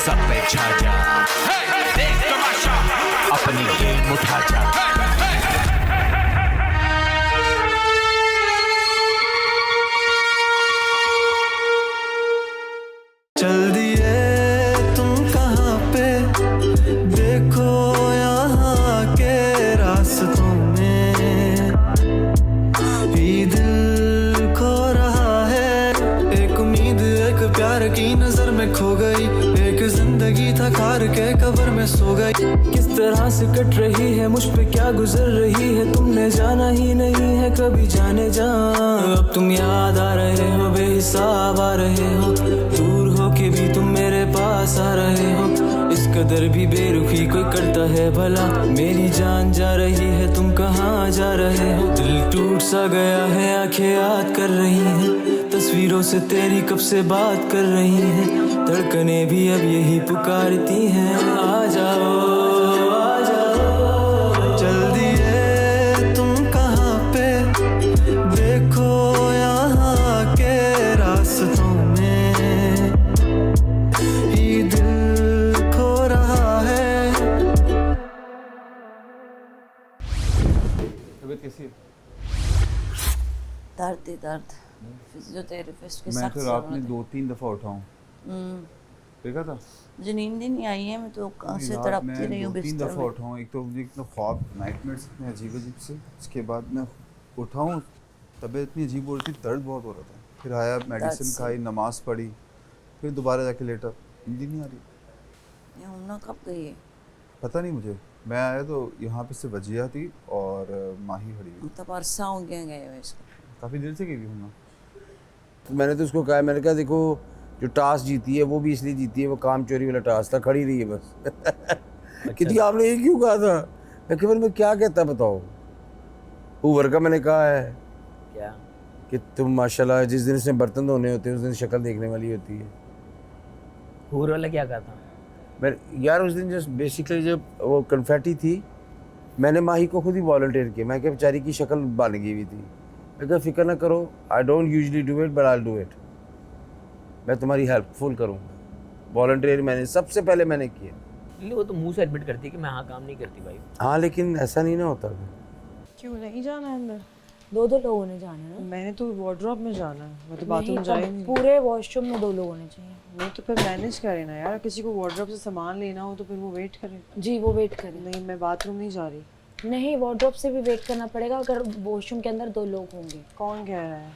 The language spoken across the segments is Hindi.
सब पे छा जा, देख तमाशा, अपनी गेम उठा जा। चल दिए तुम कहाँ पे, देखो यहाँ के रास्तों में ही दिल खो रहा है। एक उम्मीद एक प्यार की नजर में खो गई, एक जिंदगी था खार के कब्र में सो गई। किस तरह से कट रही है मुझ पे क्या गुजर रही है, तुमने जाना ही नहीं है कभी जाने जा। अब तुम याद आ रहे हो, बेहिसाब आ रहे हो, दूर हो के भी तुम मेरे पास आ रहे हो। इस कदर भी बेरुखी कोई करता है भला, मेरी जान जा रही है तुम कहाँ जा रहे हो। दिल टूट सा गया है, आंखें याद कर रही हैं, तस्वीरों से तेरी कब से बात कर रही हैं, धड़कनें भी अब यही पुकारती हैं। आ जाओ आ जाओ, चल दिए तुम कहाँ पे, देखो यहाँ के रास्तों में ही दिल खो रहा है। तबीयत कैसी है? दर्द ही दर्द, फिजियोथेरेपिस्ट के मैं साथ तो रात में 2-3 दफ़ा उठा हूँ। देखा था? मुझे नींद ही नहीं आई है, मैं तो से रात तड़पती में रही हूँ 2-3 बिस्तर दफ़ा में। उठा हूँ। एक तो मुझे इतना ख्वाब नाइटमेयर्स इतने अजीब अजीब से, उसके बाद मैं उठा हूँ, तबीयत इतनी अजीब हो रही थी, दर्द बहुत हो रहा था। फिर आया, मेडिसिन से। खाई, नमाज़ पढ़ी, फिर दोबारा जाके लेटा, नींद ही नहीं आ रही। ये उन्ना कब गई है? पता नहीं मुझे, मैं आया तो यहाँ पे से वजिया थी और माही खड़ी हुई। तब अरसा हो गया गए हुए इसको। काफ़ी देर से गई हुई हूँ मैं। तो मैंने तो उसको कहा, मैंने कहा देखो जो टास्क जीती है वो भी इसलिए जीती है, वो काम चोरी वाला टास्क था, खड़ी रही है बस। कहती आपने ये क्यों कहा था? मैं केवल मैं क्या कहता बताओ। ऊबर का मैंने कहा है क्या कि तुम माशाल्लाह जिस दिन इसमें बर्तन धोने होते हैं उस दिन शक्ल देखने वाली होती है। हूर वाला क्या कहा था? मैं यार उस दिन जस्ट बेसिकली जब वो कन्फेटी थी, मैंने माही को खुद ही वॉलंटियर किया। मैं क्या बेचारी की शक्ल बन गई हुई थी, मैं क्या फिक्र ना करो, I don't usually do it but I do it, मैं तुम्हारी हेल्प फुल करूँगा। वॉलंटियर मैंने सबसे पहले मैंने किया। नहीं, वो तो मुंह से एडमिट करती है कि मैं हाँ काम नहीं करती भाई। हाँ लेकिन ऐसा नहीं ना होता। क्यों नहीं जाना है अंदर? दो लोगों ने जाना है ना? मैंने तो वार्डरोब में जाना है, मैं तो बाथरूम जा ही नहीं। पूरे वॉशरूम में 2 लोग होने चाहिए। नहीं तो फिर मैनेज करें ना यार, किसी को वार्डरोब से सामान लेना हो तो फिर वो वेट करे। जी वो वेट करें। नहीं मैं बाथरूम नहीं जा रही। नहीं, वार्डरोब से भी वेट करना पड़ेगा अगर वॉशरूम के अंदर 2 लोग होंगे। कौन कह रहा है?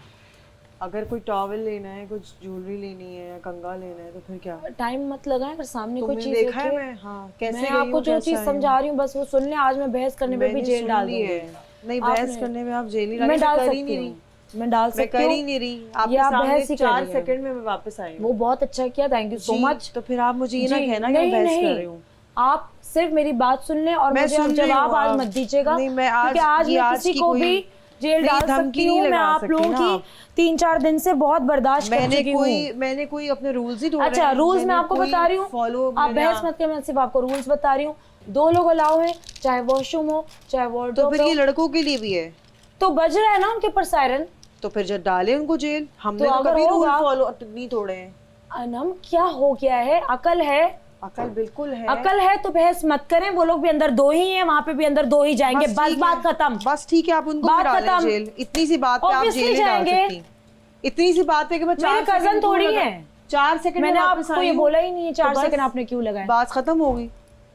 अगर कोई टॉवल लेना है, कुछ ज्वेलरी लेनी है या कंगा लेना है तो फिर क्या? टाइम मत लगाएं, अगर सामने कोई तुमने चीज देखा है मैं हाँ कैसे मैं गई आपको हूँ, जो कैसा चीज आई समझा हूँ। रही हूँ बस वो सुन ले। आज मैं बहस करने पे भी मैंने जेल सुन डाल ली है। दूंगी। नहीं बहस आपने- करने में आप जेल नहीं मैं डाल डाल कर ही सकती नहीं हूँ, रही। मैं डाल मैं सकती कर हूँ। ही नहीं रही। ये आपके आप सामने बहस ही कर 4 रही हैं। सेकंड में मैं वापस आई हूँ। वो बहुत अच्छा किया, थैंक यू सो जी, मच। तो फिर आप मुझे ये ना जी, कहना कि मैं बहस कर रही हूँ। आप सिर्फ मेरी बात सुन लें और मैं मुझे सुन रही जवाब हूँ, आज आप- मत दीजिएगा। नहीं, मैं आज- क्योंकि आज ये मैं आज किसी की को कोई- भी जेल नहीं, डाल धमकी सकती नहीं हूँ। मैं लगा आप सकती लोगों ना की आप। 3-4 दिन से बहुत बर्दाश्त कर चुकी हूँ। मैंने कोई अपने रूल्स ही तोड़े अच्छा हैं। रूल्स मैं मैंने आपको कोई बता रही हूँ, फॉलो आप बहस मत करें, मैं सिर्फ आपको रूल्स बता रही हूँ। 2 लोग अलाउ हैं, चाहे वॉशरूम हो चाहे तो वार्डरोब फिर ये हो। लड़कों के लिए भी है, तो बज रहा है ना उनके पर सायरन। तो फिर जब डाले उनको जेल। हमने तो तो अगर कभी रूल होगा- फॉलो नहीं तोड़े हैं। अनम क्या हो गया है? अकल है? अकल बिल्कुल है। अकल है तो बहस मत करें। वो लोग भी अंदर 2 ही हैं, वहाँ पे भी अंदर 2 ही जाएंगे। बस ठीक बात है। खत्म। बस ठीक है, आप उनको बात भी डालें खत्म। जेल। इतनी सी बात पे आप Obviously जेल नहीं डाल जाएंगे। सकती। इतनी सी बात पे कि मैं 4 मेरे cousin सेकंड थोड़ी क्यों लगा- हैं। 4 सेकंड मैंने में वापस आपको आई ये हूँ। बोला ही नहीं है 4 तो बस सेकंड आपने क्यों लगाए। बात खत्म हो गई।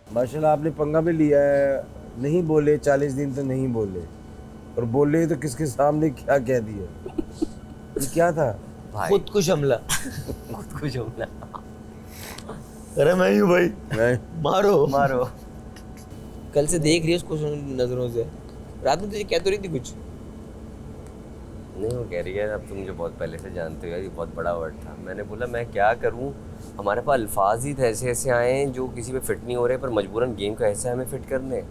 माशाल्लाह आपने पंगा भी लिया है, नहीं बोले 40 दिन तो नहीं बोले, और बोले तो किसके सामने क्या कह दिया। ये क्या था? खुद कुछ हमला। खुद कुछ हमला। अरे मैं ही हूँ भाई, मैं मारो मारो। कल से देख रही है उसको नजरों से। रात में तुझे क्या तो रही थी कुछ? नहीं, वो कह रही है अब तुम मुझे बहुत पहले से जानते हो यार, ये बहुत बड़ा वर्ड था। मैंने बोला मैं क्या करूं, हमारे पास अल्फाज ही ऐसे ऐसे आए हैं जो किसी पे फिट नहीं हो रहे, पर मजबूरन गेम का ऐसा हमें फिट करने,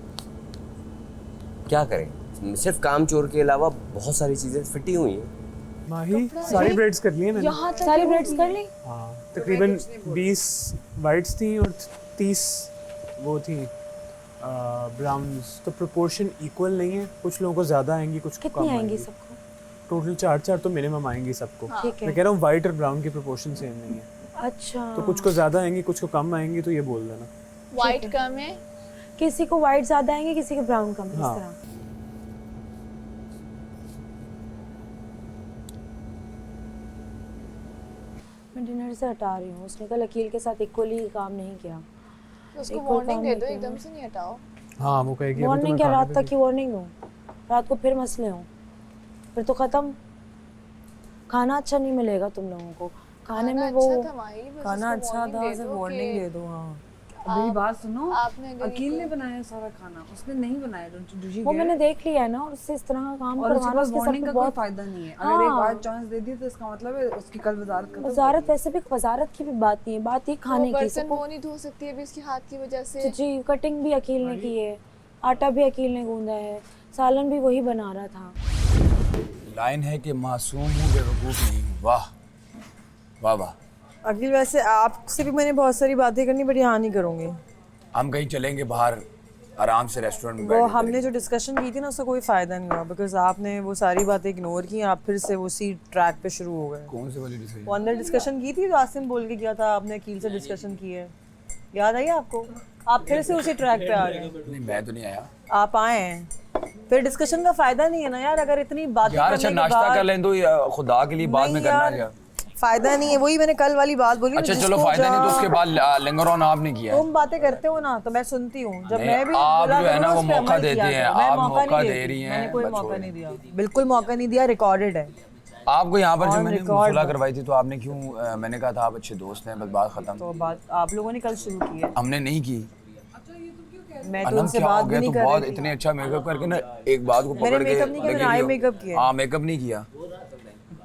क्या करें। सिर्फ काम चोर के अलावा बहुत सारी चीज़ें फिट ही हुई हैं। माही सारी ब्रेड्स कर लिए मैंने। यहाँ सारी ब्रेड्स कर ली। हाँ तकरीबन 20 वाइट्स थी और 30 वो थी ब्राउन्स। तो प्रोपोर्शन इक्वल नहीं है, कुछ लोगों को ज़्यादा आएंगी, कुछ को कितनी कम आएंगी सबको? टोटल 4-4 तो मिनिमम आएंगी सबको। ठीक है। मैं कह रहा हूँ वाइट और ब्राउन की प्रोपोर्शन सेम नहीं है। अच्छा तो कुछ को ज़्यादा आएंगी, कुछ को कम आएंगी, तो ये बोल देना। वाइट कम है, किसी को वाइट ज्यादा आएंगे, किसी को ब्राउन कम, इस हाँ। तरह। मैं डिनर से हटा रही हूँ। उसने कल अकील के साथ इक्वली काम नहीं किया। तो उसको एक और वार्निंग काम दे नहीं दो, किया। एकदम से नहीं हटाओ। हाँ वो कहेगी अभी वार्निंग तुम्हें क्या, खाने रात पे तक की वार्निंग दूँ? रात को फिर मसले हों, फिर तो खत्म। खाना अच्छा नहीं मिलेगा तुम लोगों को। खाने में वो अच्छा था माही, बस खाना उसको अच्छा warning था, दे सिर्फ दो वार्निंग कि दे दो। हाँ मेरी बात सुनो, आपने अगर अकील ने एक- बनाया सारा खाना, उसने नहीं बनाया। वो मैंने देख लिया है ना, उससे इस तरह का काम और उसके करवाना पास उसके सर वार्निंग पे का कोई बहुत। फायदा नहीं है। अगर एक हाँ। बार चांस दे दी तो इसका मतलब है उसकी कल वजारत खत्म। वजारत वैसे भी वजारत की भी बात नहीं है, बात ही खाने वो की। बर्तन सबको वो नहीं धो सकती अभी उसके हाथ की वजह से। तो जी कटिंग भी अकील ने की है, आटा भी अकील ने गूंदा है, सालन भी वही बना रहा था। लाइन है कि मासूम हूँ, बेवकूफ़ नहीं हूँ। वाह वाह वाह। अकील वैसे आपसे भी मैंने बहुत सारी बातें करनी, बट यहाँ नहीं करूँगी। हम कहीं चलेंगे बाहर आराम से रेस्टोरेंट में वो बैठ के हमने जो डिस्कशन की थी ना, उसका कोई फ़ायदा नहीं हुआ, बिकॉज आपने वो सारी बातें इग्नोर की। आप फिर से उसी ट्रैक पे शुरू हो गए। कौन से वाली डिसीजन? वो अंदर डिस्कशन की थी जो आसिम बोल के किया था, आपने अकील से डिस्कशन की है, याद आई आपको? आप फिर से उसी ट्रैक पे आ गए। नहीं मैं तो नहीं आया आप आए हैं, फिर डिस्कशन का फायदा नहीं है ना यार। अगर इतनी बातें यार। अच्छा करने के नाश्ता बाद- कर लें तो खुदा के लिए बाद में नहीं करना यार, क्या? फायदा नहीं है। वही मैंने कल वाली बात बोली ना, अच्छा चलो जिसको फायदा नहीं तो जहाँ- उसके बाद लिंगर ऑन आपने किया है। तुम बातें करते हो ना तो मैं सुनती हूँ। जब नहीं, मैं भी आप बोला जो है करूँ ना वो उस पे मौका अमल किया देती हैं, करो। मैं आप मौका मौका नहीं दे देती। रही हैं, मैंने कोई बस मौका छोड़ नहीं दिया, बिल्कुल मौका नहीं दिया। रिकॉर्डेड है। आपको यहाँ पर जो On मैंने record सुलह बात। करवाई थी तो आपने क्यों? मैंने कहा था आप अच्छे दोस्त हैं, बस बात खत्म। तो बात आप लोगों ने कल शुरू की है, हमने नहीं की। मैं तो अनम उनसे क्या बात हो भी गया? नहीं तो कर बहुत रही थी। इतने अच्छा मेकअप करके ना एक बात को मैंने पकड़ के मेकअप नहीं किया, मैंने लगे आई हो। मेकअप किया। हाँ मेकअप नहीं किया।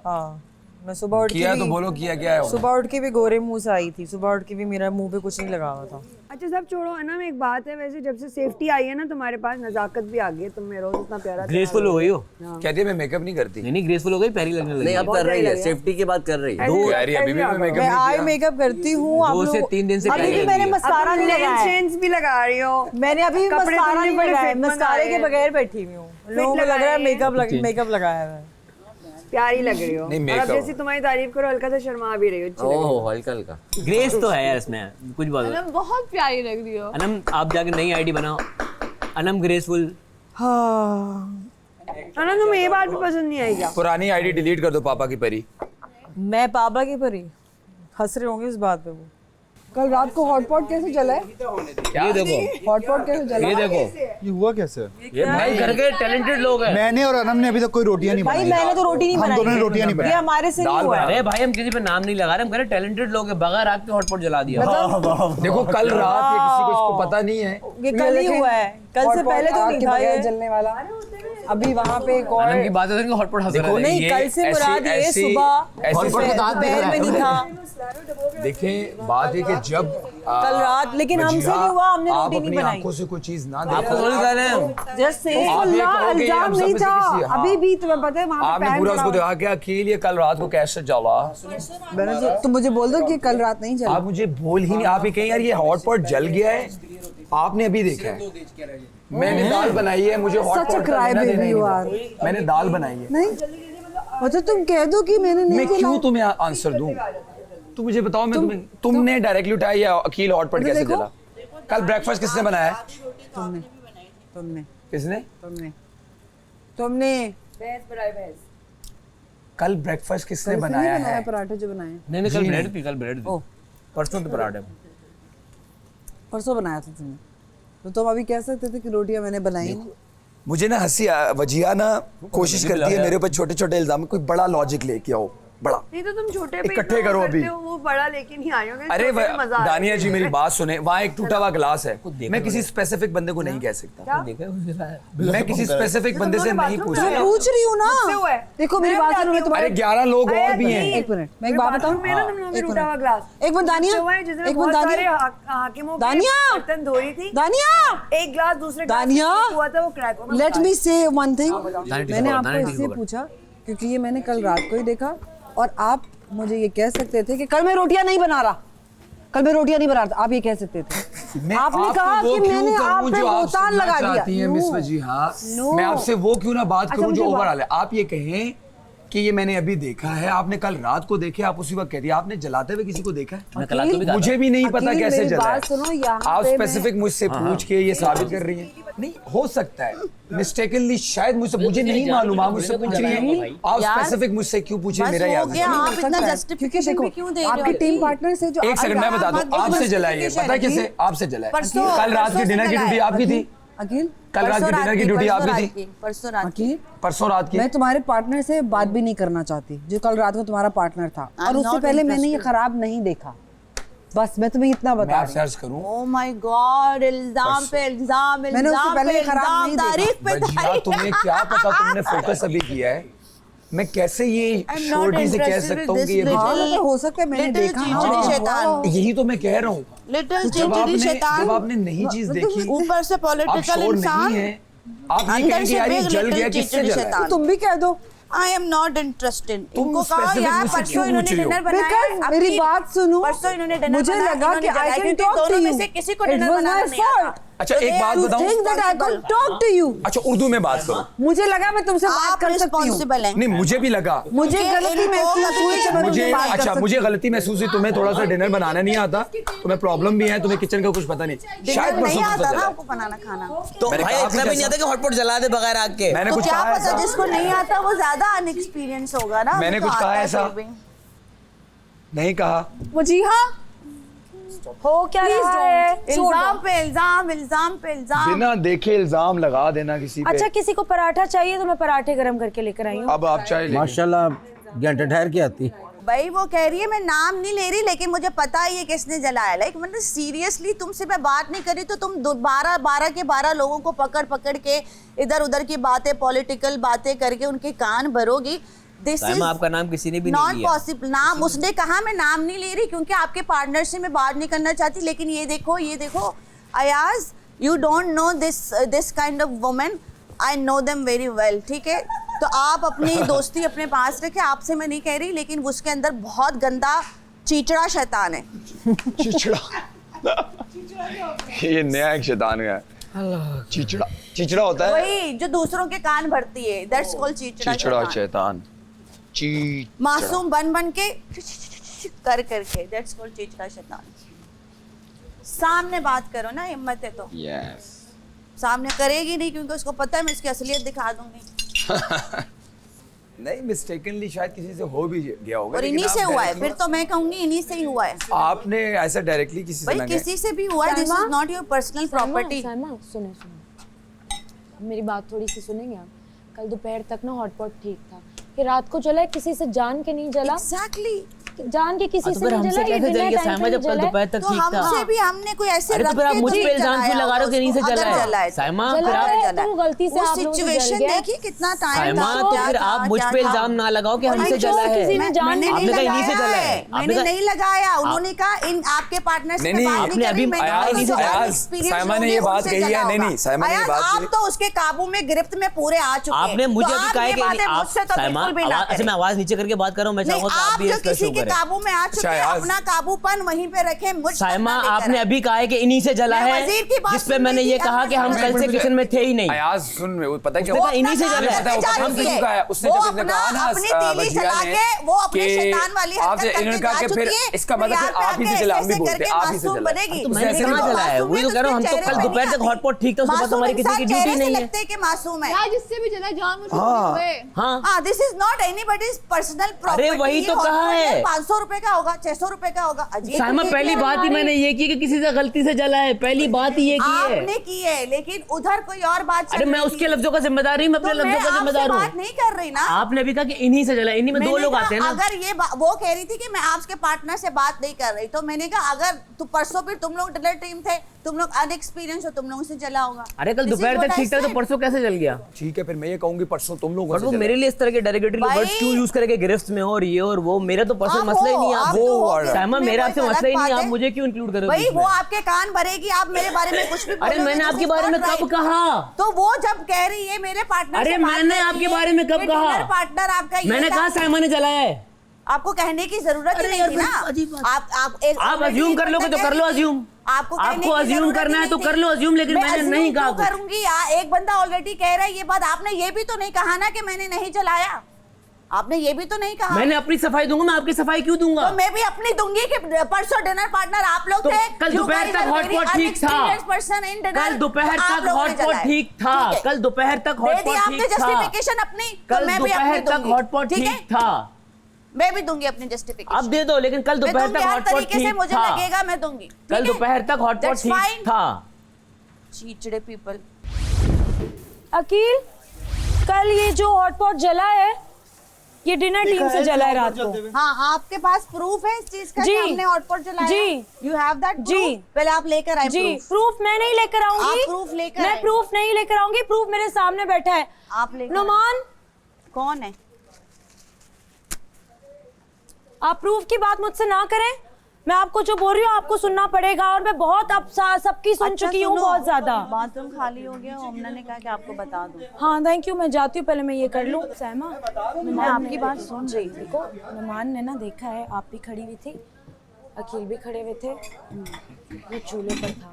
हाँ मैं सुबह उठ के किया तो भी- बोलो किया क्या है? सुबह उठ के भी गोरे मुंह से आई थी। सुबह उठ के भी मेरा मुंह पे कुछ नहीं लगा हुआ था। अच्छा सब छोड़ो है ना, मैं एक बात है, वैसे जब से सेफ्टी आई है ना तुम्हारे पास, नजाकत भी आ गई है। तुम मेरे रोज इतना प्यारा ग्रेसफुल हो गई हो। कहती है मैं मेकअप नहीं करती। नहीं ग्रेसफुल हो गई, प्यारी लगने लगी। नहीं अब कर रही है, सेफ्टी की बात कर रही है। कह रही है अभी भी मैं मेकअप मैं नहीं आई किया। मेकअप करती हूँ। आप 2 से लोग- 3 दिन से अभी प्यारी भी लग मैंने रही है। मस्कारा नहीं लगाया है। चेंज भी लगा रही हो। मैंने अभी कपड़े मस्कारा तुमने नहीं बड़े लगाया है। fit मस्कारे के बनाए बगैर बैठी हुई हूँ। लोगों को लग रहा है मेकअप लगाया है। प्यारी लग रही हो। नहीं, और अब makeup। जैसी तुम्हारी तारीफ करो हल्का सा शर्मा भी रही हो। अच्छी लग रही हो। ओह हल्का हल्का। ग्रेस तो है यार इसमें, कुछ बात। अनम बहुत प्यारी लग रही हो। अनम आप जाके नई आईडी बनाओ, अनम ग्रेसफुल। हाँ ना तुम्हें ये बात भी पसंद नहीं आई क्या? पुरानी आईडी डिलीट कर दो पापा की परी। मैं पापा की परी। हंस रहे होंगे इस बात पे वो। कल रात को हॉटपॉट कैसे चला है? ये देखो, हॉटपॉट कैसे चला? ये देखो, ये हुआ कैसे? ये भाई घर के टैलेंटेड लोग हैं। मैंने और अनम ने अभी तक कोई रोटियां नहीं भाई बनाई। मैंने तो रोटी नहीं हम बनाई। दोनों ने रोटियां नहीं ये बनाई। हमारे से नहीं हुआ है। अरे भाई हम किसी पे नाम नहीं लगा रहे, हम कह रहे टैलेंटेड लोग हैं। बगैर आग के हॉटपॉट जला दिया। देखो कल रात ये किसी को इसको पता नहीं है। ये कल ही हुआ है, कल से पहले तो नहीं था ये। जलने वाला अभी वहाँ पे एक और अनम की बात है कि हॉटपॉट हंस रहे थे। नहीं कल से मुराद ये सुबह दोपहर में नहीं था, देखें बात है कि जब कल रात। लेकिन हमसे वजीहा, नहीं हुआ, हमने आप रोटी नहीं अपनी बनाई। आंखों से कोई चीज ना आपको देखो। थोड़ी कह रहे हैं। जस्ट से आप ये कहोगे ये हम सब में से किसी- हाँ। अभी भी तुम्हें पता है वहाँ पे आपने पैन पूरा पड़ा उसको हुआ देखा कि अकेले कल रात को कैसे जला। मैंने जो तुम मुझे बोल दो कि कल रात नहीं चला। आप मुझे बोल ही नहीं, आप ये कहें यार ये हॉटपॉट जल गया है, आपने अभी देखा है। मैंने दाल बनाई है, मुझे हॉटपॉट का लेना देना ही नहीं। मैंने दाल बनाई है। नहीं अच्छा तुम कह दो कि मैंने नहीं मैं जलाया। क्यों तुम्हें आंसर दूं? तुम मुझे बताओ, मैं तुमने डायरेक्टली उठाया या अकील हॉटपॉट कैसे देखो। जला? कल ब्रेकफास्ट किसने बनाया? तुमने तुमने किसने? तुमने तुमने कल ब्रेकफास्ट किसने कल से नहीं बनाया बनाया है? पराठे जो बनाए नहीं नहीं, कल ब्रेड थी, कल ब्रेड थी। परसों तो पराठे। परसों बनाया था तुमने, तो तुम अभी कह सकते थे कि रोटियां मैंने बनाई नहीं। मुझे ना हंसी वजिया ना कोशिश करती है मेरे ऊपर छोटे छोटे इल्जाम, कोई बड़ा लॉजिक लेके आओ, बड़ा नहीं तो तुम छोटे पे इकट्ठे करो अभी। वो बड़ा लेके नहीं आए होंगे। अरे छोटे में मजा आ रहा है। दानिया जी मेरी बात सुने, वहाँ एक टूटा हुआ ग्लास है, मैं किसी स्पेसिफिक बंदे को नहीं कह सकता। मैं किसी स्पेसिफिक बंदे से नहीं पूछ मैं रहा। पूछ रही हूँ ना। देखो मेरी बात सुनो, मैं अरे तुम्हारे 11 लोग और भी हैं। एक मिनट मैं एक बात बताऊं। मेरा तुमने टूटा हुआ ग्लास एक मिनट दानिया, एक एक मिनट मिनट सारे दानिया, हाकिमों के दानिया! बर्तन धो रही थी। दानिया, एक ग्लास दूसरे ग्लास दानिया! में हुआ था वो क्रैक हो गया। लेट मी से वन थिंग। दानिया मैंने ठीक आपको खबर, इसलिए खबर। पूछा क्योंकि ये मैंने कल रात को ही देखा और आप मुझे ये कह सकते थे कि कल मैं रोटियां नहीं बना रहा, कल मैं रोटियां नहीं बना रहा। आप ये कह सकते थे। मैं आपने आपको कहा वो कि क्यों मैंने कहूं आप पे जो आप बोतान सुनना लगा दिया। चाहती हैं, मिस वजीहा। No. मैं आपसे वो क्यों ना बात अच्छा, करूं जो मुझे ओवरऑल है। आप ये कहें कि ये मैंने अभी देखा है, आपने कल रात को देखे, आप उसी वक्त कह रही है आपने जलाते हुए किसी को देखा है? मैं कल रात को भी मुझे भी नहीं पता अकील, कैसे मेरी जला बात सुनो, यहाँ आप पे स्पेसिफिक मुझसे पूछ के ये साबित कर रही हैं। नहीं हो सकता है मिस्टेकनली, शायद मुझे नहीं मालूम, आप मुझसे पूछ रही हैं, आप स्पेसिफिक मुझसे क्यों पूछे मेरा याद नहीं। आप इतना जस्टिफिकेशन भी क्यों दे रहे हो? आपके टीम पार्टनर से जो एक सेकंड मैं बता दूं, आपसे जलाइए, पता है किसे? आपसे जलाए। कल रात की डिनर की ड्यूटी आपकी थी, अकील, कल रात की डिनर की ड्यूटी आपकी थी, अकील, परसों रात की। मैं तुम्हारे पार्टनर से बात भी नहीं करना चाहती जो कल रात को तुम्हारा पार्टनर था, और उससे पहले मैंने ये खराब नहीं देखा। बस मैं तुम्हें इतना बता रही सर्च करूं। ओह माय गॉड, इल्जाम पे इल्जाम, मैंने उससे पहले खराब नहीं देखा। वजीहा, तुम्हें क्या पता, तुमने फोकस अभी किया है, मैं कैसे ये श्योरिटी से कह सकता हूँ कि ये हो सकता है मैंने देखा। यही तो मैं कह रहा हूँ, जब आपने नई चीज देखी, ऊपर से आप पॉलिटिकल श्योर इंसान, नहीं है, आप ये कहेंगे यार ये जल गया, किससे जला? तुम भी कह दो आई एम नॉट इंटरेस्टेड। तुम इनको कहा specific यार मुझसे परसों क्यों इन्होंने पूछ रही हो? डिनर बनाया, मेरी बात सुनो, परसों इन्होंने डिनर मुझे बनाया, लगा कि इन्होंने आई जलाया, कैन क्योंकि टॉक टू दोनों यू, में से किसी को इट डिनर वाज बनाना माय नहीं आता। फॉल्ट। अच्छा एक बात बताऊं, think that I can talk to you. अच्छा उर्दू में बात करो। मुझे लगा मैं तुमसे बात आप कर सकती हूँ। रिस्पॉन्सिबल हैं। नहीं मुझे भी लगा, मुझे गलती महसूस हुई कि मैं मुझे तुमसे बात कर अच्छा सकती मुझे गलती महसूस हुई, तुम्हें थोड़ा सा डिनर बनाना नहीं आता, तुम्हें प्रॉब्लम भी है, तुम्हें किचन का कुछ पता नहीं, शायद नहीं परसों आता ना जला। आपको बनाना खाना। तो मैंने भाई कहा इतना कुछ भी नहीं ऐसा। आता कि हॉटपॉट जला दे बगैर आग के। मैंने तो कुछ क्या कहा पता ऐसा? जिसको नहीं आता वो ज्यादा अनएक्सपीरियंस होगा ना। मैंने वो तो कुछ कहा आता है ऐसा? फिर भी। नहीं कहा। वजीहा हो क्या रहा है? इल्जाम पे इल्जाम, इल्जाम पे इल्जाम। बिना देखे इल्जाम लगा देना किसी पे। अच्छा किसी को पराठा चाहिए तो मैं पराठे गरम करके लेकर आई हूँ। अब आप चाय लेंगे। माशाल्लाह घंटे ठहर के आती। भाई वो कह रही है मैं नाम नहीं ले रही, लेकिन मुझे पता है ये किसने जलाया। लाइक मतलब सीरियसली तुमसे मैं बात नहीं कर रही तो तुम 12 के 12 लोगों को पकड़ पकड़ के इधर उधर की बातें, पॉलिटिकल बातें करके उनके कान भरोगी। दिस इज आपका नाम किसी ने भी नॉट नहीं लिया। पॉसिबल। नाम उसने कहा, मैं नाम नहीं ले रही क्योंकि आपके पार्टनर से मैं बात नहीं करना चाहती। लेकिन ये देखो Ayaz, you don't know this kind of women, I know them very well. ठीक है, तो आप अपनी दोस्ती अपने पास रखें, आपसे मैं नहीं कह रही, लेकिन उसके अंदर बहुत गंदा चीचड़ा शैतान है। चिचड़ा ये नया एक शैतान है। चिचड़ा होता है वही जो दूसरों के कान भरती है, दैट्स कॉल्ड चीचड़ा शैतान। मासूम बन के कर करके, दैट्स कॉल्ड चीचड़ा शैतान। सामने बात करो ना, हिम्मत है तो। यस। सामने करेगी नहीं क्योंकि उसको पता है मैं इसकी असलियत दिखा दूंगी। नहीं मिस्टेकनली शायद किसी से हो भी गया होगा, और लेकिन इन्हीं आप से हुआ है, directly- फिर तो मैं कहूंगी इन्हीं से ही हुआ है। आपने ऐसा डायरेक्टली किसी से भाई ना कहे। किसी से भी हुआ है, this is not your personal property. सुने मेरी बात थोड़ी सी सुनेंगे आप? कल दोपहर तक ना हॉटपॉट ठीक था, फिर रात को जला, किसी से जान के नहीं जला। एग्जैक्टली, जान के किसी से नहीं जला। कैसे जल गया साइमा जब कल दोपहर तक तो ठीक था? हमसे भी हमने कोई ऐसे अरे तो फिर आप मुझ पे इल्जाम क्यों लगा रहे हो कि नहीं से जला है? है साइमा जला फिर है, आप तुम गलती से वो आप लोगों से जल सिचुएशन गया। देखिए कितना टाइम साइमा था, तो क्या फिर था, आप मुझ क्या पे था। इल्जाम ना लगाओ कि और हमसे जला है। किसी ने जान मैंने आपने नहीं कहा इन्हीं से लगाया जला है। है, मैंने नहीं लगाया। उन्होंने कहा इन आपके पार्टनर से नहीं, बात आपने नहीं अभी करी, मैं अयाज, इन्हीं से अयाज, ज्यादा experience साइमा ने होंगे, ये बात उनसे कही है। जला नहीं, होगा। नहीं, साइमा ने ये अयाज, बात आप कही। तो उसके काबू में, गिरफ्त में पूरे आ चुके हैं। आपने मुझे तो अभी आप कहा ये कि बातें आप मुझसे तो साइमा बिल्कुल भी ना अच्छा करें। मैं आवाज नीचे करके बात कर रहा हूँ, मैं नहीं, चाहूंगा कि आप आप भी जो इसका किसी शो के करें। काबू में आ चुके हैं, अपना काबूपन वहीं पे रखें। मुझ तक साइमा ना लेकर आपने आए। अभी कहा है कि इन्हीं से जला मैं है, वजीर की बात जिसपे सुन मैंने रही ये थी, कहा आप कि हम मुझे कल से बोल किचन में थे ही नहीं। अयाज सुन, वो पता है क्या उसने होता कहा इन्हीं से जला है। पता है, जाती हमसे है। क्यों कहा है? उसने वो जब उसने अपना कहा ना अपनी तीली वजीरा चला ने के वो अपने कि शैतान वाली हरकत आपसे करके इन्होंने कहा जा कि फिर चुकी है, इसका तो मतलब यहाँ फिर पे आप ही से आके जला, हम भी ऐसे बोलते करके आप ही से मासूम जला। बनेगी। तो मैंने कहाँ जला है? वही तो कह रहा हूँ, हम तो कल दोपहर तक हॉटपॉट ठीक था, उसके बाद हमारी किसी की ड्यूटी नहीं है। लगते हैं कि मासूम है। यार जिससे भी जला जान मुझे हुए। हाँ this is not anybody's personal property. अरे वही तो कहा है। 500 रुपए का होगा, 600 रुपए का होगा। अजीब साइमा है। पहली बात ही मैंने ये की कि किसी से गलती से जला है, पहली बात ही ये की है। आपने की है, लेकिन उधर कोई और बात चल अरे मैं रही उसके थी। लफ्जों का जिम्मेदार नहीं, मैं अपने तो लफ्जों का मैं जिम्मेदार आपसे हूँ। बात नहीं कर रही ना। आपने भी कहा कि इन्हीं से जला, इन्हीं में दो मैंने लोग कहा, आते हैं ना। अगर ये वो कह रही थी कि मैं आपके पार्टनर से बात नहीं कर रही, तो मैंने कहा अगर तू परसों फिर तुम लोग डिनर टीम थे, तुम लोग अनएक्सपीरियंस हो, तुम लोगों से जला होगा। अरे कल दोपहर तक ठीक था तो परसों कैसे जल गया? ठीक है, फिर मैं ये कहूंगी परसों तुम लोग और वो मेरे लिए इस तरह के डेरिगेटरी वर्ड्स क्यों यूज करेंगे, गिरफ्त में हो और ये और वो, मेरा तो पर्सनल मसला ही नहीं है। वो साइमा मेरा आपसे मसला ही नहीं है, आप मुझे क्यों इंक्लूड करोगे? भाई वो आपके कान भरेगी, आप मेरे बारे में कुछ भी अरे बोलोगे मैंने तो आपके it's बारे में not कब right। कहा? तो वो जब कह रही है मेरे पार्टनर अरे से बात मैंने कर आपके रही है, बारे में कब कि कहा? dinner पार्टनर आपका ये मैंने था। कहा साइमा ने जलाया है। आपको कहने की जरूरत ही नहीं थी ना। आप अज्यूम कर लोगे तो कर लो अज्यूम। आपको अज्यूम करना है तो कर लो अज्यूम, लेकिन मैंने नहीं कहा कुछ। करूंगी यार, एक बंदा ऑलरेडी कह रहा है ये बात, आपने ये भी तो नहीं कहा ना कि मैंने नहीं चलाया। आपने ये भी तो नहीं कहा। मैंने अपनी सफाई दूंगा, मैं आपकी सफाई क्यों दूंगा? तो मैं भी अपनी दूंगी कि परसों डिनर पार्टनर आप लोग तो थे। कल दोपहर तक हॉटपॉट ठीक था। कल दोपहर तक हॉटपॉट ठीक था। कल दोपहर तक हॉटपॉट ठीक था। जस्टिफिकेशन अपनी, कल दोपहर तक हॉटपॉट ठीक था। मैं भी दूंगी अपनी जस्टिफिकेशन। अब दे दो, लेकिन कल दोपहर तक हॉटपॉट ठीक था। मुझे लगेगा मैं दूंगी। कल दोपहर तक हॉटपॉट ठीक था। चीचड़े पीपल। अकील, कल ये जो हॉटपॉट जला है ये डिनर टीम से जला है रात को। हाँ, आपके पास प्रूफ है इस चीज का कि हमने हॉटपॉट जलाया? जी। You have that? जी। पहले आप लेकर आए। जी, प्रूफ मैं नहीं लेकर आऊंगी। आप प्रूफ लेकर मैं आए। प्रूफ नहीं लेकर आऊंगी, प्रूफ मेरे सामने बैठा है। आप लेकर नुमान, कौन है? आप प्रूफ की बात मुझसे ना करें। मैं आपको जो बोल रही हूँ आपको सुनना पड़ेगा, और मैं बहुत अब सबकी सुन चुकी हूँ बहुत ज्यादा। बाथरूम खाली हो गया, ओमना ने कहा कि आपको बता दूं। हाँ थैंक यू, मैं जाती हूँ, पहले मैं ये कर लूँ। सहमा, मैं आपकी बात सुन रही थी। देखो नुमान ने ना देखा है, आप भी खड़ी हुई थी, अकील भी खड़े हुए थे, वो चूल्हे पर था।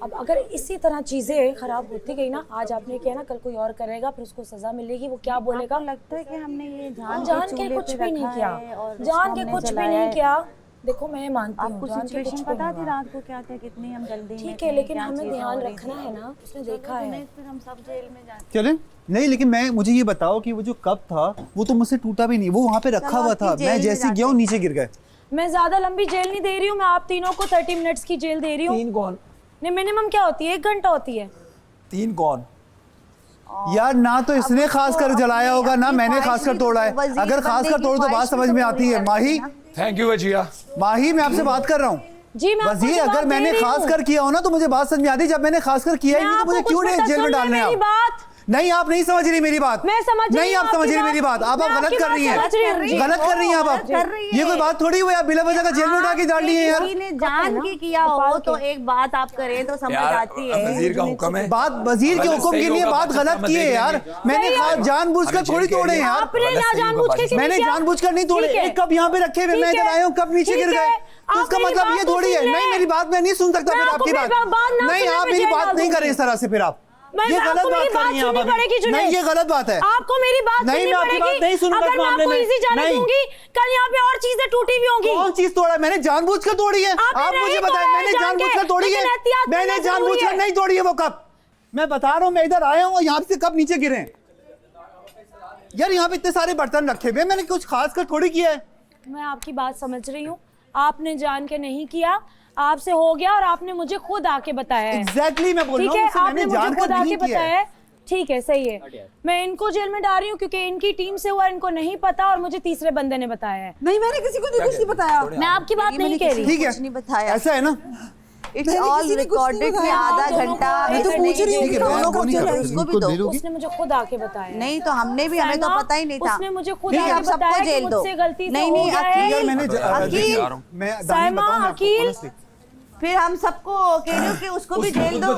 अब अगर इसी तरह चीजें खराब होती गई ना, आज आपने किया ना, कल कोई और करेगा, फिर उसको सजा मिलेगी। वो क्या बोलेगा? लगता है कि हमने ये जान के कुछ भी नहीं किया, जान के कुछ भी नहीं किया। देखो मैं मानती हूँ, आपको सिचुएशन पता थी रात को क्या था, कितनी हम जल्दी में ठीक है, लेकिन हमें ध्यान रखना है ना, उसने देखा है। फिर हम सब जेल में जाते। चले नहीं, लेकिन मुझे ये बताओ कि वो जो कप था वो तो मुझसे टूटा भी नहीं, वो वहाँ पे रखा हुआ था। मैं जैसे गया हूँ नीचे गिर गए। मैं ज्यादा लंबी जेल नहीं दे रही हूँ, मैं आप तीनों को 30 मिनट्स की जेल दे रही हूँ। 3 कौन? नहीं, मिनिमम क्या होती है? 1 घंटा होती है। 3 कौन? यार ना तो इसने खास कर जलाया होगा, ना मैंने खास कर तोड़ा है। अगर खास कर तोड़ तो बात समझ में आती है। माही, थैंक यू वजिया। माही, मैं आपसे बात कर रहा हूँ जी। मैं वजीर, अगर मैंने खास कर किया हो ना तो मुझे बात समझ में आती है। जब मैंने खास कर किया ही नहीं तो मुझे क्यों जेल में डालने हैं आप? नहीं, आप नहीं समझ रही मेरी बात। मैं समझ रही नहीं, आप समझ रही मेरी बात। आप गलत कर रही हैं, गलत कर रही हैं आप। ये कोई बात थोड़ी हुई, आप बिला वजह का जेल में उठा के डाल ली है यार। किसी ने जान के किया हो तो एक बात आप करें तो समझ आती है। वजीर का हुक्म है। बात वजीर के हुक्म के लिए बात गलत की है यार। मैंने जानबूझकर थोड़ी तोड़े हैं यार। मैंने जानबूझकर नहीं तोड़े। एक कप यहाँ पे रखे हुए, मैं इधर आया हूँ, कप नीचे गिर गए, तो उसका मतलब ये थोड़ी है। नहीं, मेरी बात मैं नहीं सुन सकता फिर आपकी बात। नहीं, आप मेरी बात नहीं करें इस तरह से। फिर आप ये गलत बात कर रही हैं आप अभी। नहीं, ये गलत बात है। आपको मेरी बात नहीं, मैं आपकी बात नहीं सुनूंगा इस मामले में। नहीं, कल यहाँ पे और चीजें टूटी भी होंगी। कौन चीज तोड़ा? मैंने जानबूझकर तोड़ी है। आप मुझे बताएं, मैंने जानबूझकर तोड़ी है? मैंने जानबूझकर नहीं तोड़ी है वो कप। मैं बता रहा हूँ, मैं इधर आया हूँ, यहाँ से कप नीचे गिरे यार। यहाँ पे इतने सारे बर्तन रखे हुए, मैंने कुछ खास कर थोड़ी किया है। मैं आपकी बात समझ रही हूँ, आपने जान के नहीं किया, आपसे हो गया और आपने मुझे खुद आके बताया है। एग्जैक्टली मैं बोल रहा हूँ, आपने मुझे खुद आके बताया है। ठीक है, सही है। मैं इनको जेल में डाल रही हूँ क्योंकि इनकी टीम से हुआ, इनको नहीं पता और मुझे तीसरे बंदे ने बताया है। नहीं, मैंने किसी को कुछ नहीं बताया। मैं आपकी बात नहीं कह रही। ठीक है, कुछ नहीं बताया। ऐसा है ना? इट्स ऑल रिकॉर्डेड कि आधा घंटा। मैं तो पूछ रही हूँ कि दोनों को उसको भी दो। उसने मुझे खुद आके बताया। नहीं तो हमने भी, हमें तो पता ही नहीं था। उसने मुझे खुद आके आके सबको बताया जेल कि दो। मुझसे गलती से नहीं, हो नहीं, गया है। अकील, साइमा, अकील, फिर हम सबको कह रहे हो कि उसको भी जेल दो।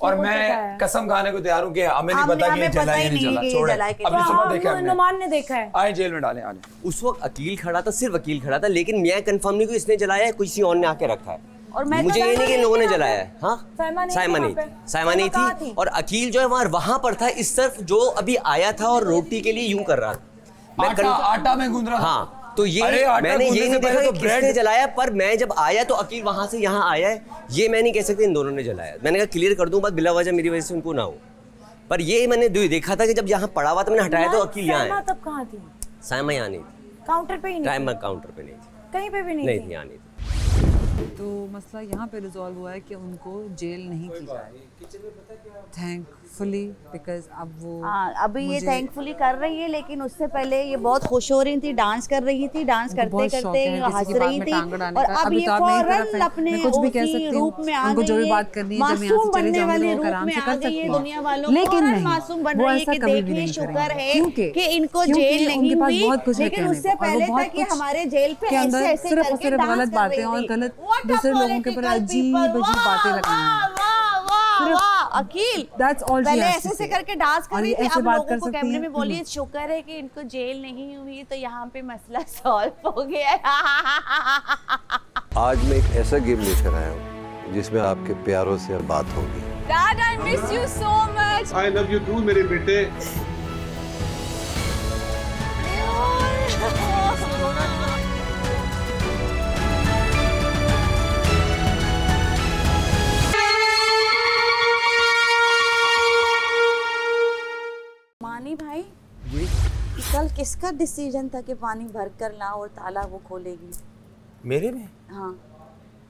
और मैं कसम खाने को तैयार हूँ कि हमें नहीं पता कि जला या नहीं जला। छोड़े, अभी सुबह देखा हमने। नुमान ने देखा है। आए जेल में डालें। उस वक्त अकील खड़ा था, सिर्फ अकील खड़ा था, लेकिन मैं कंफर्म नहीं कि इसने जलाया है, किसी और ने आके रखा है। और मैं मुझे ये नहीं कि लोगों ने जलाया है। हाँ, साइमा नहीं थी। और अकील जो है वहां पर था, इस तरफ जो अभी आया था और रोटी के लिए यूं कर रहा था। आटा में गूंद रहा था। हाँ, तो ये मैंने ये नहीं देखा कि किसने जलाया, पर मैं जब आया तो अकील वहां से यहाँ आया है, ये मैं नहीं कह सकती इन दोनों ने जलाया। मैंने कहा क्लियर कर दूं बात, बिला वजह मेरी वजह से उनको ना हो। पर ये मैंने देखा था कि जब यहाँ पड़ा हुआ था, मैंने हटाया तो अकील यहाँ है। तब कहाँ थी? साइमा यहाँ नहीं थी, काउंटर पे ही नहीं? टाइम काउंटर पे नहीं थी, कहीं पे भी नहीं थी, यहाँ नहीं थी। तो मसला यहाँ पे रिजॉल्व हुआ है कि उनको जेल नहीं की जाए, थैंकफुली, बिकॉज अब वो अभी ये थैंकफुली कर रही है, लेकिन उससे पहले ये बहुत खुश हो रही थी, डांस कर रही थी, डांस करते करते हंस रही थी। और अब ये फौरन अपने कुछ भी कह सकती रूप में आ उनको जो भी गई बात करनी है, जब यहाँ मासूम से चले बनने वाले जाऊंगी रूप वो आराम में से आ कर गई है। सकती दुनिया वालों लेकिन फौरन नहीं, मासूम बन वो रही है ऐसा कि कभी भी देखिए नहीं शुक्र करेंगे। है कि इनको जेल नहीं हुई, लेकिन उससे पहले था कि हमारे जेल पे ऐसे ऐसे सिर्फ और सिर्फ गलत बातें और गलत दूसरे लोगों के ऊपर अजीब अजीब बातें लगाना। अकील That's all she पहले has to ऐसे ऐसे say. करके डांस कर रही थी, अब बात लोगों कर को सकती कैमरे है। में बोलिए शुक्र है कि इनको जेल नहीं हुई, तो यहाँ पे मसला सॉल्व हो गया। आज मैं एक ऐसा गेम लेकर आया हूँ जिसमें आपके प्यारों से अब बात होगी। Dad, I miss you so much. I love you too, मेरे बेटे। किसका डिसीजन था कि पानी भर कर ला और ताला वो खोलेगी? मेरे में हाँ,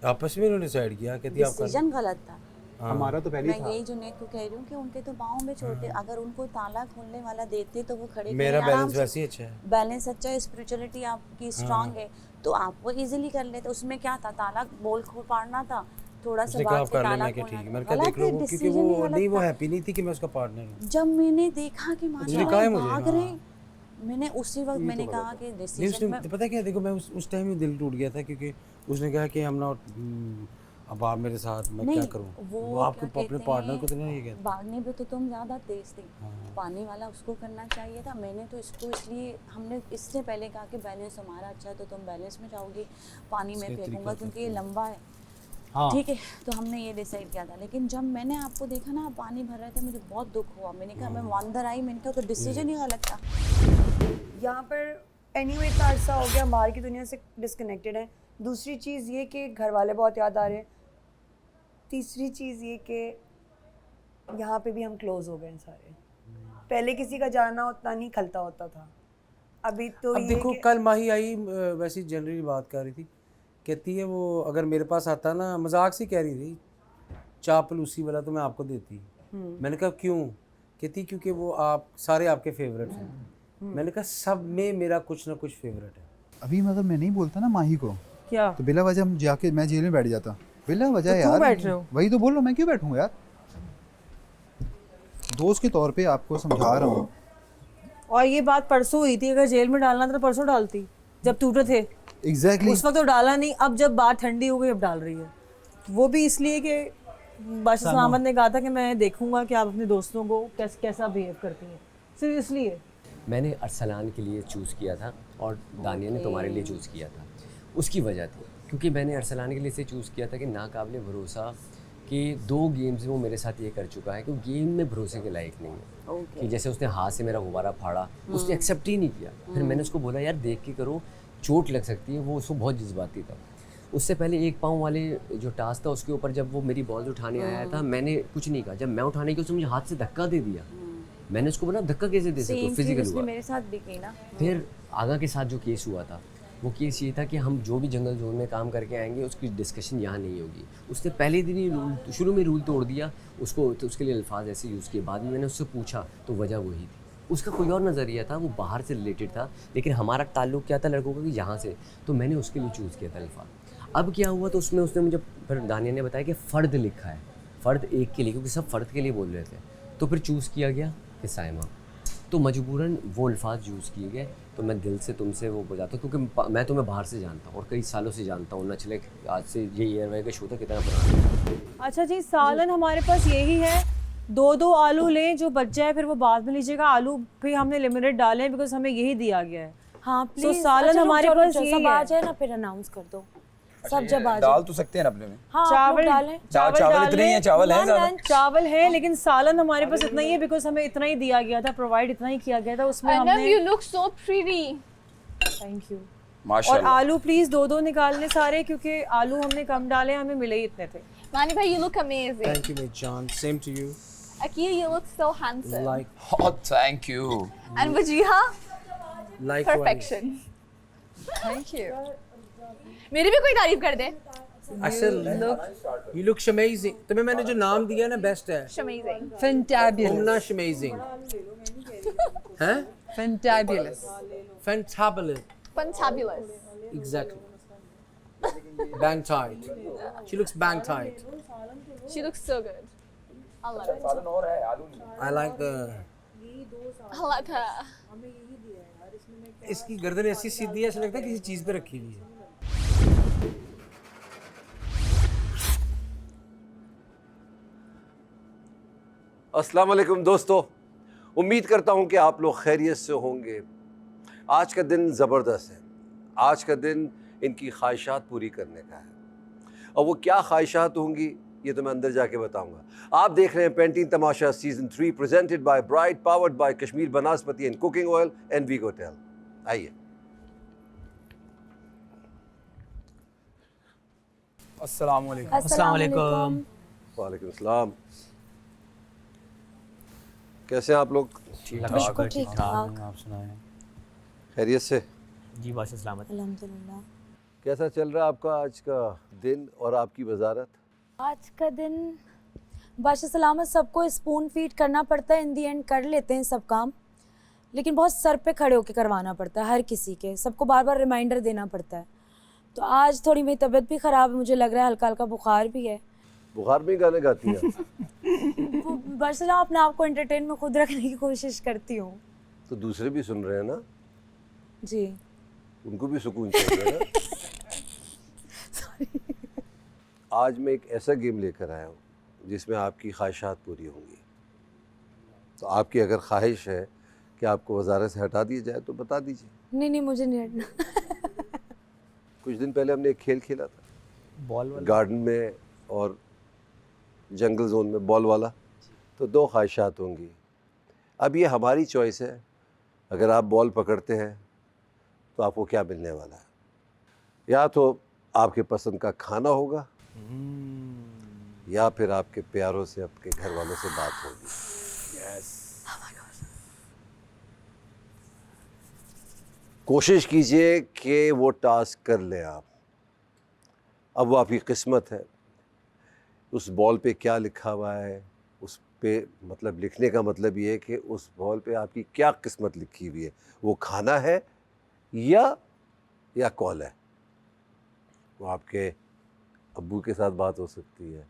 आपस में उन्होंने डिसाइड किया, कहती आप कर डिसीजन गलत था। हमारा तो पहले मैं ही था। यही जुनैद को कह रही हूँ कि उनके तो पाँव में छोटे, अगर उनको ताला खोलने वाला देते तो वो खड़े मेरा खड़े आराम बैलेंस से- वैसे ही अच्छा है। बैलेंस अच्छा है, स्पिरिचुअलिटी आपकी स्ट्रांग है, तो आप वो इजीली कर लेते। उसमें क्या था, ताला बोल खोल पाड़ना था, थोड़ा सा उसने कहा बात आप से कर ले, ताला मैं क्या खोलना ठीक है, था। मैंने कहा गलत देख लो है, वो, क्योंकि decision ही वो गलत नहीं, वो था। हैप्पी नहीं थी कि मैं उसका पार्टनर हूँ। जब मैंने देखा कि माशा उसने कहा है मुझे, भाग हाँ। रहे, मैंने उसी वक्त मैंने कहा कि नहीं डिसीजन में उसने पता क्या, देखो मैं उस टाइम ही दिल टूट गया था, क्योंकि उसने कहा कि हम नॉट, अब आप मेरे साथ, मैं क्या करूँ, वो आपके अपने पार्टनर को तो नहीं ये कहते। भागने पे तो तुम ज्यादा तेज थे, पानी वाला उसको करना चाहिए था। मैंने तो इसको इसलिए, हमने इससे पहले कहा कि बैलेंस हमारा अच्छा है तो तुम बैलेंस में जाओगी, पानी में फेंकूंगा क्योंकि ये लंबा है। ठीक है, तो हमने ये डिसाइड किया था। लेकिन जब मैंने आपको देखा ना, आप पानी भर रहे थे, मुझे बहुत दुख हुआ। मैंने कहा, मैं अंदर आई, मैंने कहा तो डिसीजन ही गलत था। यहाँ पर एनीवे इतना अरसा हो गया, बाहर की दुनिया से डिस्कनेक्टेड है। दूसरी चीज़ ये कि घर वाले बहुत याद आ रहे हैं। तीसरी चीज़ ये कि यहाँ पे भी हम क्लोज हो गए हैं सारे। पहले किसी का जाना उतना नहीं खलता होता था, अभी तो अब ये देखो, कल माही आई, वैसी जनरली बात कर रही थी, कहती है वो अगर मेरे पास आता ना, मजाक से कह रही थी, चापलूसी वाला तो मैं आपको देती। मैंने कहा क्यों? कहती क्योंकि वो आप सारे आपके फेवरेट हैं। मैंने कहा सब में मेरा कुछ ना कुछ फेवरेट है। अभी मगर मैं नहीं बोलता ना माही को, क्या तो बिला वजह हम जाके मैं जेल में बैठ जाता, बिला वजह तो यार। क्यों बैठ रहे हो? वही तो बोल रहा हूँ, मैं क्यों बैठूंगा यार, दोस्त के तौर पे आपको समझा रहा हूँ। और ये बात परसों हुई थी, अगर जेल में डालना था तो परसों डालती, जब टूटे थे। एग्जैक्टली उस वक्त तो डाला नहीं, अब जब बात ठंडी हो गई अब डाल रही है। वो भी इसलिए कि बादशाह सलामत ने कहा था कि मैं देखूंगा कि आप अपने दोस्तों को कैसा बिहेव करती हैं, सिर्फ इसलिए। मैंने अरसलान के लिए चूज़ किया था और दानिया ने तुम्हारे लिए चूज़ किया था। उसकी वजह थी क्योंकि मैंने अरसलान के लिए इसे चूज़ किया था कि नाकाबिले भरोसा कि 2 गेम्स में वो मेरे साथ ये कर चुका है कि गेम में भरोसे के लायक नहीं है। कि जैसे उसने हाथ से मेरा गुब्बारा फाड़ा, उसने एक्सेप्ट ही नहीं किया। फिर मैंने उसको बोला यार देख के करो, चोट लग सकती है। वो उसको बहुत जज्बाती था। उससे पहले एक पाँव वाले जो टास्क था उसके ऊपर जब वो मेरी बॉल उठाने आया था, मैंने कुछ नहीं कहा। जब मैं उठाने की उसने मुझे हाथ से धक्का दे दिया। मैंने उसको बोला धक्का कैसे दे सकते हो, फिजिकल हुआ। मेरे साथ भी की ना। फिर आगा के साथ जो केस हुआ था वो केस ये था कि हम जो भी जंगल जोन में काम करके आएंगे उसकी डिस्कशन यहाँ नहीं होगी। उसने पहले दिन ही शुरू में रूल तोड़ दिया उसको, तो उसके लिए अल्फाज ऐसे यूज़ किए। बाद में मैंने उससे पूछा तो वजह वही थी। उसका कोई और नज़रिया था, वो बाहर से रिलेटेड था, लेकिन हमारा ताल्लुक़ क्या था लड़कों का कि यहाँ से, तो मैंने उसके लिए चूज़ किया था अल्फाज। अब क्या हुआ तो उसमें उसने मुझे फिर दानिया ने बताया कि फ़र्द लिखा है, फ़र्द एक के लिए, क्योंकि सब फ़र्द के लिए बोल रहे थे। तो फिर चूज़ किया गया कि साइमा, तो मजबूरन वो अल्फाज यूज़ किए गए। तो मैं दिल से तुमसे वो बजाता हूँ क्योंकि मैं तुम्हें बाहर से जानता हूँ और कई सालों से जानता हूँ। न चले आज से ये एयरवे का शो था कितना पुराना। अच्छा जी, सालन हमारे पास यही है, 2-2 आलू लें, जो बच जाए फिर वो बाद में लीजिएगा। आलू भी हमने लिमिटेड डाले हैं बिकॉज हमें यही दिया गया है। हाँ तो प्लीज, सालन हमारे पास यही सब आ है। जाए ना, फिर अनाउंस कर दो सब जब आ जाए। डाल तो सकते हैं ना अपने में। हाँ, चावल डालें। चावल इतने ही हैं, चावल हैं ज़्यादा। चावल है लेकिन सालन हमारे पास इतना ही है बिकॉज हमें इतना ही दिया गया था, प्रोवाइड इतना ही किया गया था। उसमें Arnab, हमने you look so pretty. Thank you. और माशाल्लाह। आलू प्लीज 2-2 निकालने सारे, क्योंकि आलू हमने कम डाले, हमें मिले ही इतने थे। Mani bhai, you look amazing. Thank you, my John. Same to you. Akil, you look so handsome. Oh, thank you. And Wajiha, Likewise. perfection. Thank you. मेरी भी कोई तारीफ कर दे। You look amazing. तुम्हें मैंने जो नाम दिया ना बेस्ट है। Amazing. Fantabulous. तुमना amazing. हैं? Fantabulous. Fantabulous. Fantabulous. Exactly. Bang tight. She looks bang tight. She looks so good. I love it. I like the. I like her. इसकी गर्दन ऐसी सीधी है, ऐसा लगता है किसी चीज पे रखी हुई है। अस्सलाम वालेकुम दोस्तों, उम्मीद करता हूँ कि आप लोग खैरियत से होंगे। आज का दिन ज़बरदस्त है। आज का दिन इनकी ख्वाहिशात पूरी करने का है, और वो क्या ख्वाहिशात होंगी ये तो मैं अंदर जाके बताऊंगा। आप देख रहे हैं Pantene Tamasha season 3 presented by Bright, powered by Kashmir Banaspati and cooking oil and Vigo hotel. आइए। अस्सलाम वालेकुम। अस्सलाम वालेकुम। वालेकुम अस्सलाम। कैसे हैं आप लोग? ठीक बिल्कुल ठीक ठाक। आप सुनाएं। खैरियत से? जी बादशाह सलामत। अल्हम्दुलिल्लाह। कैसा चल रहा है आपका आज का दिन और आपकी वजारत? आज का दिन बादशाह सलामत, सबको स्पून फीड करना पड़ता है, इन दी एंड कर लेते हैं सब काम, लेकिन बहुत सर पे खड़े होकर करवाना पड़ता है हर किसी के, सबको बार बार रिमाइंडर देना पड़ता है। तो आज थोड़ी मेरी तबीयत भी ख़राब है, मुझे लग रहा है हल्का हल्का बुखार भी है। बुखार में गाने गाती हैं? बादशाह सलामत, अपने आप को एंटरटेन में खुद रखने की कोशिश करती हूँ। तो दूसरे भी सुन रहे हैं ना? जी। उनको भी सुकून चाहिए ना? आज मैं एक ऐसा गेम लेकर आया हूँ जिसमें आपकी ख्वाहिशात पूरी होंगी। तो आपकी अगर ख्वाहिश है कि आपको वजारत से हटा दिया जाए तो बता दीजिए। नहीं, मुझे नहीं हटना। कुछ दिन पहले हमने एक खेल खेला था बॉल वाला, गार्डन में और जंगल जोन में, बॉल वाला। तो 2 ख्वाहिशात होंगी। अब ये हमारी चॉइस है, अगर आप बॉल पकड़ते हैं तो आपको क्या मिलने वाला है। या तो आपके पसंद का खाना होगा या फिर आपके प्यारों से, आपके घर वालों से बात होगी। कोशिश कीजिए कि वो टास्क कर लें आप। अब वो आपकी किस्मत है। उस बॉल पे क्या लिखा हुआ है, उस पे मतलब लिखने का मतलब ये है कि उस बॉल पे आपकी क्या किस्मत लिखी हुई है। वो खाना है या कॉल है। वो आपके अब्बू के साथ बात हो सकती है,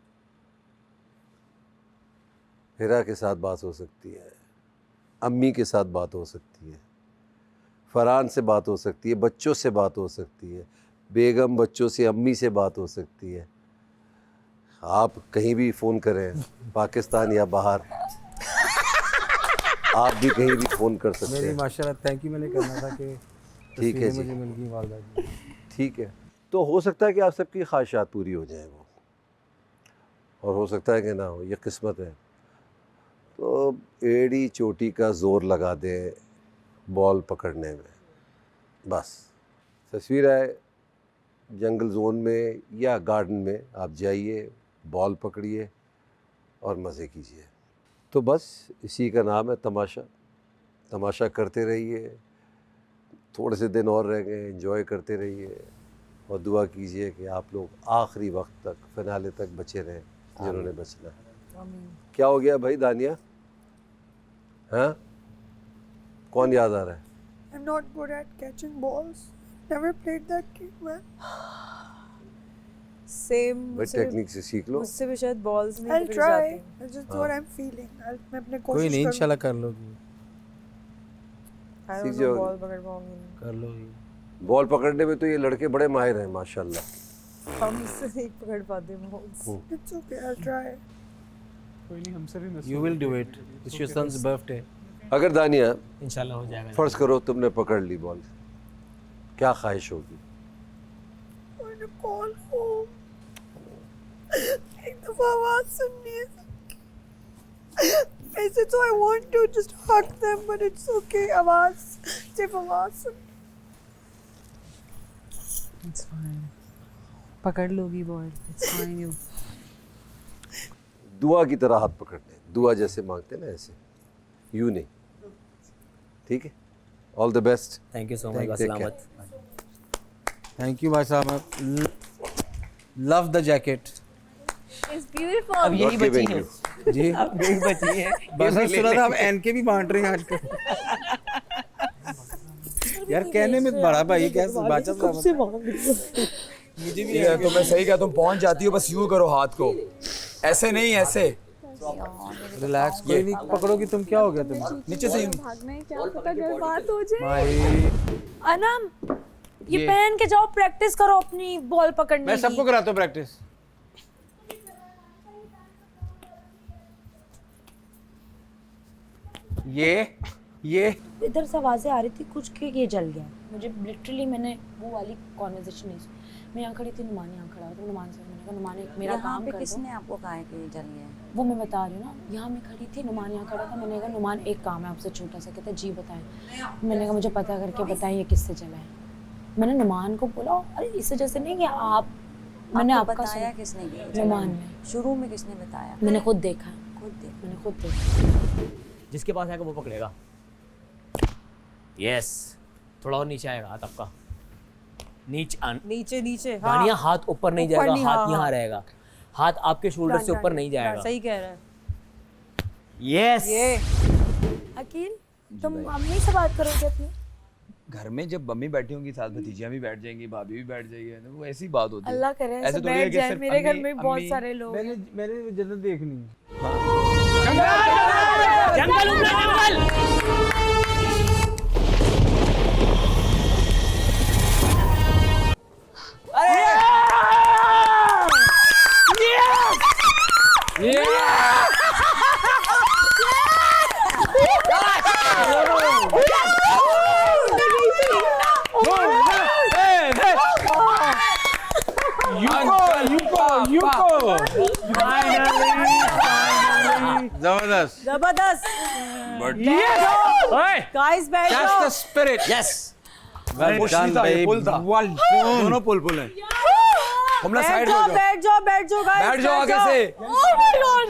हिरा के साथ बात हो सकती है, अम्मी के साथ बात हो सकती है, फरहान से बात हो सकती है, बच्चों से बात हो सकती है, बेगम बच्चों से, अम्मी से बात हो सकती है। आप कहीं भी फ़ोन करें, पाकिस्तान या बाहर, आप भी कहीं भी फ़ोन कर सकते हैं। माशाल्लाह, थैंक यू। मैंने करना था कि ठीक है जी, मुझे मिल गई वालदा की। ठीक है। तो हो सकता है कि आप सबकी ख्वाहिशात पूरी हो जाएं वो, और हो सकता है कि ना हो, ये किस्मत है। तो एड़ी चोटी का ज़ोर लगा दें बॉल पकड़ने में। बस तस्वीर है, जंगल जोन में या गार्डन में आप जाइए, बॉल पकड़िए और मज़े कीजिए। तो बस इसी का नाम है तमाशा। तमाशा करते रहिए, थोड़े से दिन और रह गए, एंजॉय करते रहिए और दुआ कीजिए कि आप लोग आखिरी वक्त तक, फिनाले तक बचे रहें जिन्होंने बचना है। क्या हो गया भाई दानिया? हाँ, कौन याद आ रहा है? I'm not good at catching balls. Never played that game well. Same भाई टेक्निक से सीख लो। मुझसे भी शायद बॉल्स नहीं I'll पकड़ी try. जाती। That's just what I'm feeling. मैं अपने कोई कोशिश नहीं, करूँगी। इंशाल्लाह कर लोगी, I सीख don't know, जाओगी। बॉल पकड़ पाऊंगी नहीं। कर लोगी। बॉल पकड़ने में तो ये लड़के बड़े माहिर हैं माशाल्लाह। हम इससे नहीं पकड़ पाते balls. It's okay. I'll try. कोई नहीं, हमसे भी miss You will do it. It's your son's birthday. अगर दानिया इंशाल्लाह हो जाएगा। फ़र्ज़ करो तुमने पकड़ ली बॉल, क्या ख्वाहिश होगी? I want to call home. एक दफा आवाज सुननी है। ऐसे तो I want to just hug them, but it's okay. आवाज, सिर्फ आवाज सुन। It's fine. पकड़ लोगी बॉल। It's fine you. दुआ की तरह हाथ पकड़ने, दुआ जैसे मांगते ना ऐसे, यूँ नहीं। ठीक है, all the best. Thank you so much. सलामत। थैंक यू भाई साहब। Love the jacket. It's beautiful. अब यही Not बची giving है। you. जी, अब यही बची है। बस मैं सुना था आप एनके भी बांट रहे हैं आजकल। यार कहने में बड़ा भाई कैसे बाचा साहब। मुझे भी तो मैं सही कहा, तुम पहुंच जाती हो, बस यूं करो हाथ को, ऐसे नहीं, ऐसे। रिलैक्स, कोई नहीं पकड़ोगी तुम, क्या हो गया तुम? नीचे से भागना है, क्या पता घर बात हो जाए। भाई अनम, ये पहन के जाओ, प्रैक्टिस करो अपनी बॉल पकड़ने की। मैं सबको कराता हूँ प्रैक्टिस। ये इधर से आवाज़ें आ रही थी कुछ कि ये जल गया। मुझे लिटरली, मैंने वो वाली कॉन्वर्सेशन नहीं सुनी। मैं यहाँ खड़ी थी, नुमान यहाँ खड़ा था, नुमान से मैंने कहा नुमान एक मेरा काम कर दो। किसने आपको कहा है कि जल गया? वो मैं बता रही हूँ ना, यहाँ मैं खड़ी थी, नुमान यहाँ खड़ा था, मैंने कहा नुमान एक काम है आपसे छोटा सा। कहता जी बताएं। मैंने कहा मुझे पता करके बताएं ये किससे जला है। मैंने नुमान को बोला, अरे इस वजह से नहीं कि आप, मैंने आपका बताया किसने? नुमान ने। शुरू में किसने बताया? मैंने खुद देखा। मैंने खुद देखा। जिसके पास आएगा वो पकड़ेगा। यस। थोड़ा और नीचे आएगा हाथ आपका, नीचे नीचे दानिया हाथ ऊपर नहीं जाएगा, हाथ यहाँ रहेगा, हाथ आपके शोल्डर से ऊपर नहीं जाएगा। सही कह रहा है। यस। अकील तुम मम्मी से बात करोगे अपनी? घर में जब मम्मी बैठी होंगी साथ भतीजियां भी बैठ जाएंगी, भाभी भी बैठ जाएगी, तो वो ऐसी बात होती है। अल्लाह करे ऐसे थोड़ी है बैठ कि जाए। सिर्फ मेरे घर अम्मी- में बहुत अम्मी- सारे लोग हैं। मैंने जन्नत देखनी है। जंगल जंगल जबरदस्त जबरदस्त। गाइस बैठ That's जाओ। the spirit. Yes. Well done, babe. पुल था। Well done. दोनों पुल पुल है। हमला साइड बैठ हो जाओ जाओ। बैठ जाओ बैठ जाओ गाइस। बैठ जाओ आगे से। Oh my God!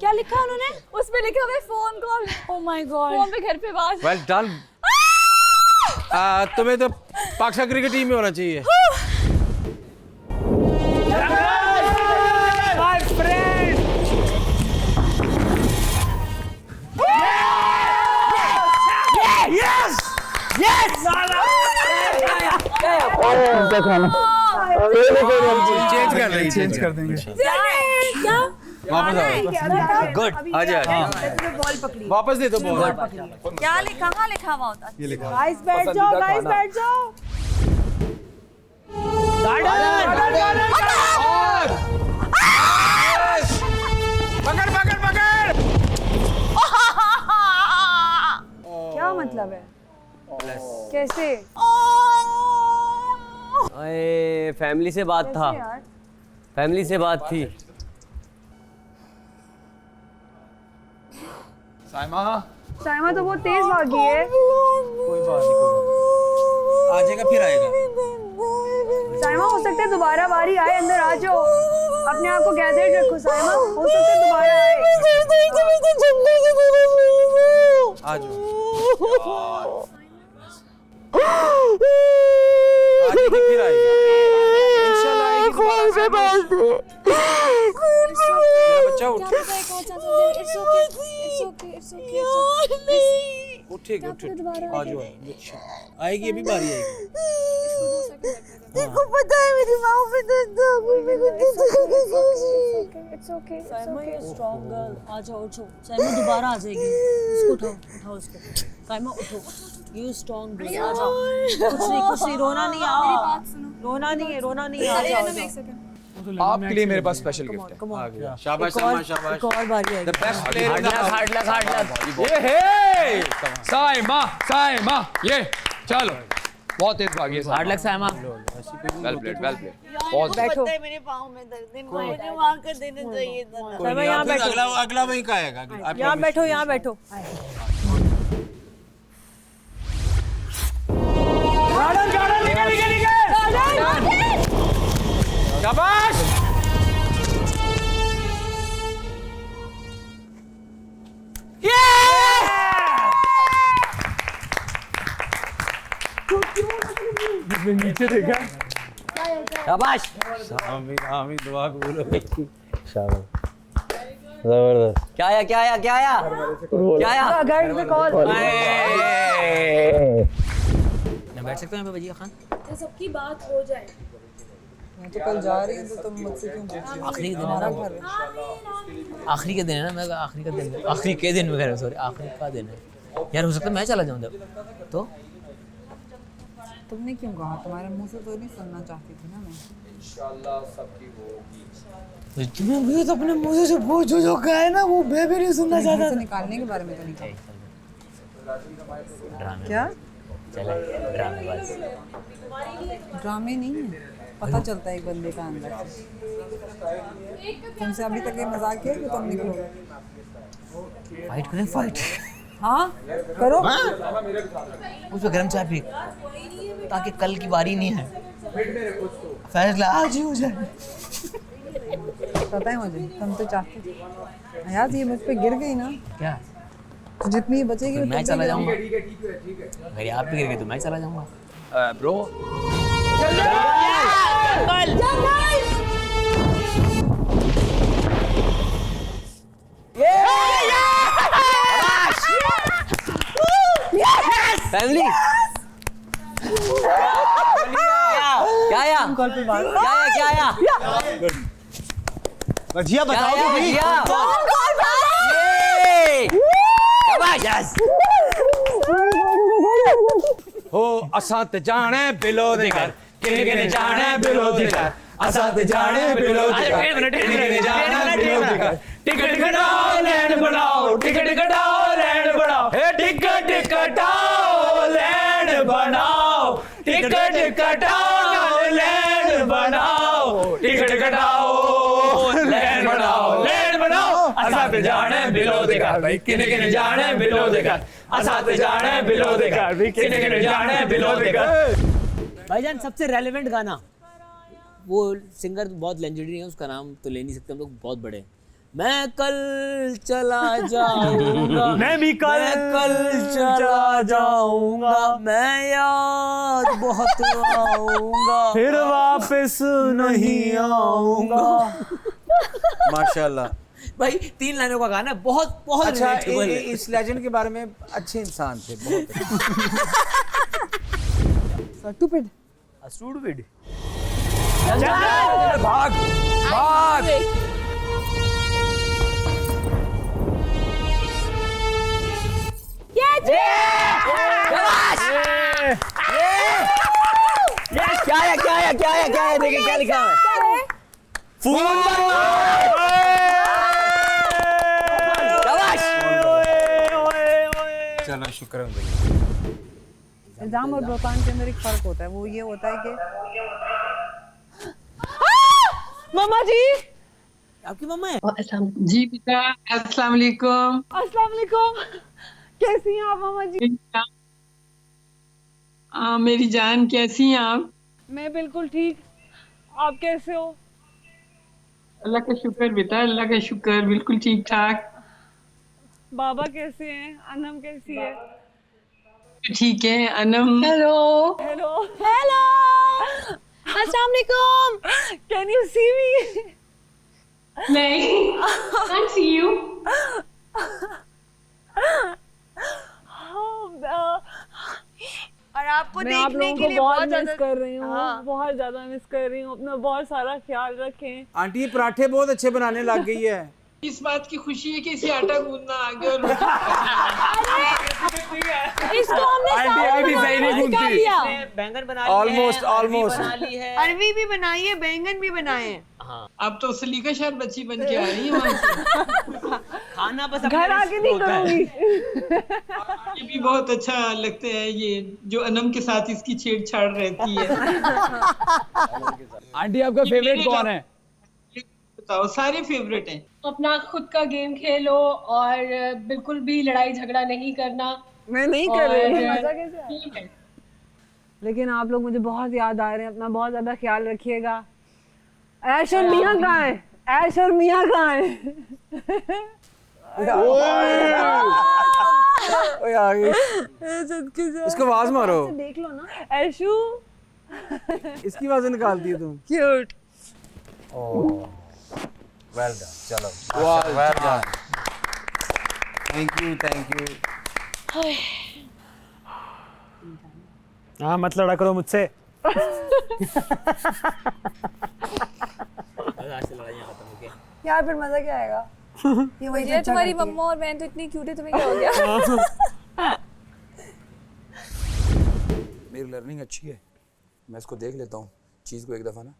क्या लिखा उन्होंने? उसमें लिखा हुआ है phone call. Oh my God. Phone पे घर पे बात। Well done. तुम्हें तो पाकिस्तान क्रिकेट टीम में होना चाहिए। My friend. Yes! Yes! Change कर देंगे। क्या? वापस आओ। Good. आ जा। बॉल पकड़ी। वापस दे दो बॉल। क्या लिखा, कहाँ लिखा हुआ होता? ये लिखा। गाइस बैठ जाओ गाइस बैठ जाओ। पकड़ पकड़ पकड़। क्या मतलब है? कैसे? अरे फैमिली से बात था, फैमिली से बात थी। साइमा साइमा तो बहुत तेज भागी है। कोई बात नहीं, आ जाएगा फिर आएगा। साइमा हो सकता है दोबारा बारी आए, अंदर आ जाओ, अपने आप को गैदर्ड रखो साइमा, हो सकता है दोबारा आए। आ जाओ। फिर आएगी। इंशाल्लाह आएगी दोबारा। मेरा बच्चा उठ। उठ ठीक उठ। आ जाओ। आएगी अभी बारी आएगी। देखो पता है मेरी माँ पे दर्द साइमा यू स्ट्रांग गर्ल। आ जाओ उठो। साइमा दोबारा आ जाएगी। उसको उठाओ उठाओ उसको। साइमा उठो। You strong girl. आ जाओ। कुछ नहीं रोना नहीं। आओ रोना नहीं है रोना नहीं है। आ जाओ। आपके लिए मेरे पास स्पेशल गिफ्ट है। आ गया। शाबाश शाबाश शाबाश। एक और बारी आएगी। The best player in the house. Hard लग। ये है साइमा साइमा ये चलो बहुत तेज भागी है हार्ड लग साइमा। वेल प्लेड बहुत बैठो। मेरे पाँव में दर्द है, मुझे वहाँ कर देना चाहिए था। साइमा यहाँ बैठो। अगला वहीं का आएगा। यहाँ बैठो यहाँ बैठो। शाबाश। नीचे देखा। शाबाश। आमीन दुआ कबूल हो। शाबाश। जबरदस्त। क्या आया क्या आया क्या आया क्या आया? गर्ड पे कॉल। मैं बैठ सकता हूँ यहाँ पे वजीर खान? तो सबकी बात हो जाए। मैं तो कल जा रही हूँ तो तुम मुझसे क्यों पूछ रही हो? आखिरी के दिन है ना, आखिरी के दिन है ना, मैं आखिरी का दिन, आखिरी के दिन में कह रहा हूँ, सॉरी आखिरी का दिन है यार। हो सकता है मैं चला जाऊँ जब तो। तुमने क्यों कहा? तुम्हारे मुंह से तो नहीं सुनना चाहती थी ना मैं। इंशाल्लाह सबकी होगी। तुम्हें भी तो अपने मुंह से पूछो जो कहा है ना, वो मैं भी नहीं सुनना चाहता था। निकालने के बारे में तो नहीं कहा। ड्रामे क्या? चला ड्रामेबाज। ड्रामे नहीं है, पता चलता है एक बंदे का अंदर से। तुमसे अभी तक ये मजाक किया कि तुम निकलो। फाइट करें फाइट। हाँ करो। उस पे गर्म चाय पी, ताकि कल की बारी नहीं है, फैसला आज ही हो जाए। पता है मुझे, तुम तो चाहते थे यार। ये मुझ पे गिर गई ना। क्या जितनी बचेगी फिर मैं चला जाऊंगा। ठीक है अगर आप भी गिर गए तो मैं चला जाऊंगा। ब्रो फैमिली क्या भजिया बताओ तो सही। हो असां ते जाने बिलो दे घर किने किने जाने बिलो दे घर असां ते जाने बिलो दे घर किने किने जाने बिलो दे घर टिकट कटाओ लैंड बनाओ टिकट कटाओ लैंड बनाओ हे टिकट कटाओ लैंड बनाओ टिकट कटाओ लैंड बनाओ टिकट कटाओ लैंड बनाओ असां ते जाने बिलो दे घर भाई किने किने जाने बिलो दे घर असां ते जाने बिलो दे घर भी किने किने जाने बिलो दे घर। भाईजान सबसे रेलेवेंट गाना, वो सिंगर बहुत लेजेंडरी है, उसका नाम तो ले नहीं सकते हम लोग, बहुत बड़े। मैं कल चला जाऊंगा मैं भी कल चला जाऊंगा, मैं याद बहुत आऊंगा, फिर वापस नहीं आऊंगा। माशाल्लाह भाई 3 लाइनों का गाना, बहुत बहुत अच्छा, relatable है। इस लेजेंड के बारे में अच्छे इंसान थे बहुत। स्टूपिड स्टूपिड भाग भाग क्या है देखिए क्या लिखा है। चलो शुक्र है भाई। इल्जाम और बहतान के अंदर एक फर्क होता है, वो ये होता है कि मामा जी, आपकी मम्मा है? जी बेटा, अस्सलाम वालेकुम। अस्सलाम वालेकुम। कैसी हैं आप मामा जी? मेरी जान कैसी हैं आप? मैं बिल्कुल ठीक, आप कैसे हो? अल्लाह का शुक्र बेटा, अल्लाह का शुक्र, बिल्कुल ठीक ठाक। बाबा कैसे हैं? अनम कैसी है? ठीक है अनम। हेलो हेलो हेलो, अस्सलाम वालेकुम। कैन यू सी मी? नहीं, can't see you. और आपको मैं आप देखने लोगों के को लिए बहुत बहुत मिस कर रही हूँ, हाँ। बहुत ज्यादा मिस कर रही हूँ। अपना बहुत सारा ख्याल रखें। आंटी ये पराठे बहुत अच्छे बनाने लग गई है। इस बात की खुशी है कि इसे आटा गूंदना आ गया और इसको हमने आंटी सही नहीं गूंथी। बैंगन बना ऑलमोस्ट ऑलमोस्ट अरवी भी बनाई है, बैंगन भी बनाए हैं। अब तो सलीका शायद बच्ची बन के आ रही है वहाँ से। खाना बस घर आके नहीं करूंगी। ये भी बहुत अच्छा लगता है, ये जो अनम के साथ इसकी छेड़छाड़ रहती है। आंटी आपका फेवरेट कौन है? बताओ, सारे फेवरेट हैं। अपना खुद का गेम खेलो और बिल्कुल भी लड़ाई झगड़ा नहीं करना। मैं नहीं कर रही हूँ, मजा कैसे ठीक है। लेकिन आप लोग मुझे बहुत याद आ रहे हैं। अपना बहुत ज्यादा ख्याल रखिएगा। ऐश और मियाँ कहाँ है? ऐश और मियाँ कहाँ है? इसको आवाज मारो। देख लो ना ऐशू। इसकी आवाज निकालती है तुम। क्यूट। वेल डन, चलो वेल डन, थैंक यू। हाँ मत लड़ा करो मुझसे। यार फिर मजा क्या आएगा? ये वही ये तुम्हारी मम्मा और मैं तो इतनी क्यूट है, तुम्हें क्या हो गया? मेरी लर्निंग अच्छी है, मैं इसको देख लेता हूँ चीज़ को एक दफ़ा ना।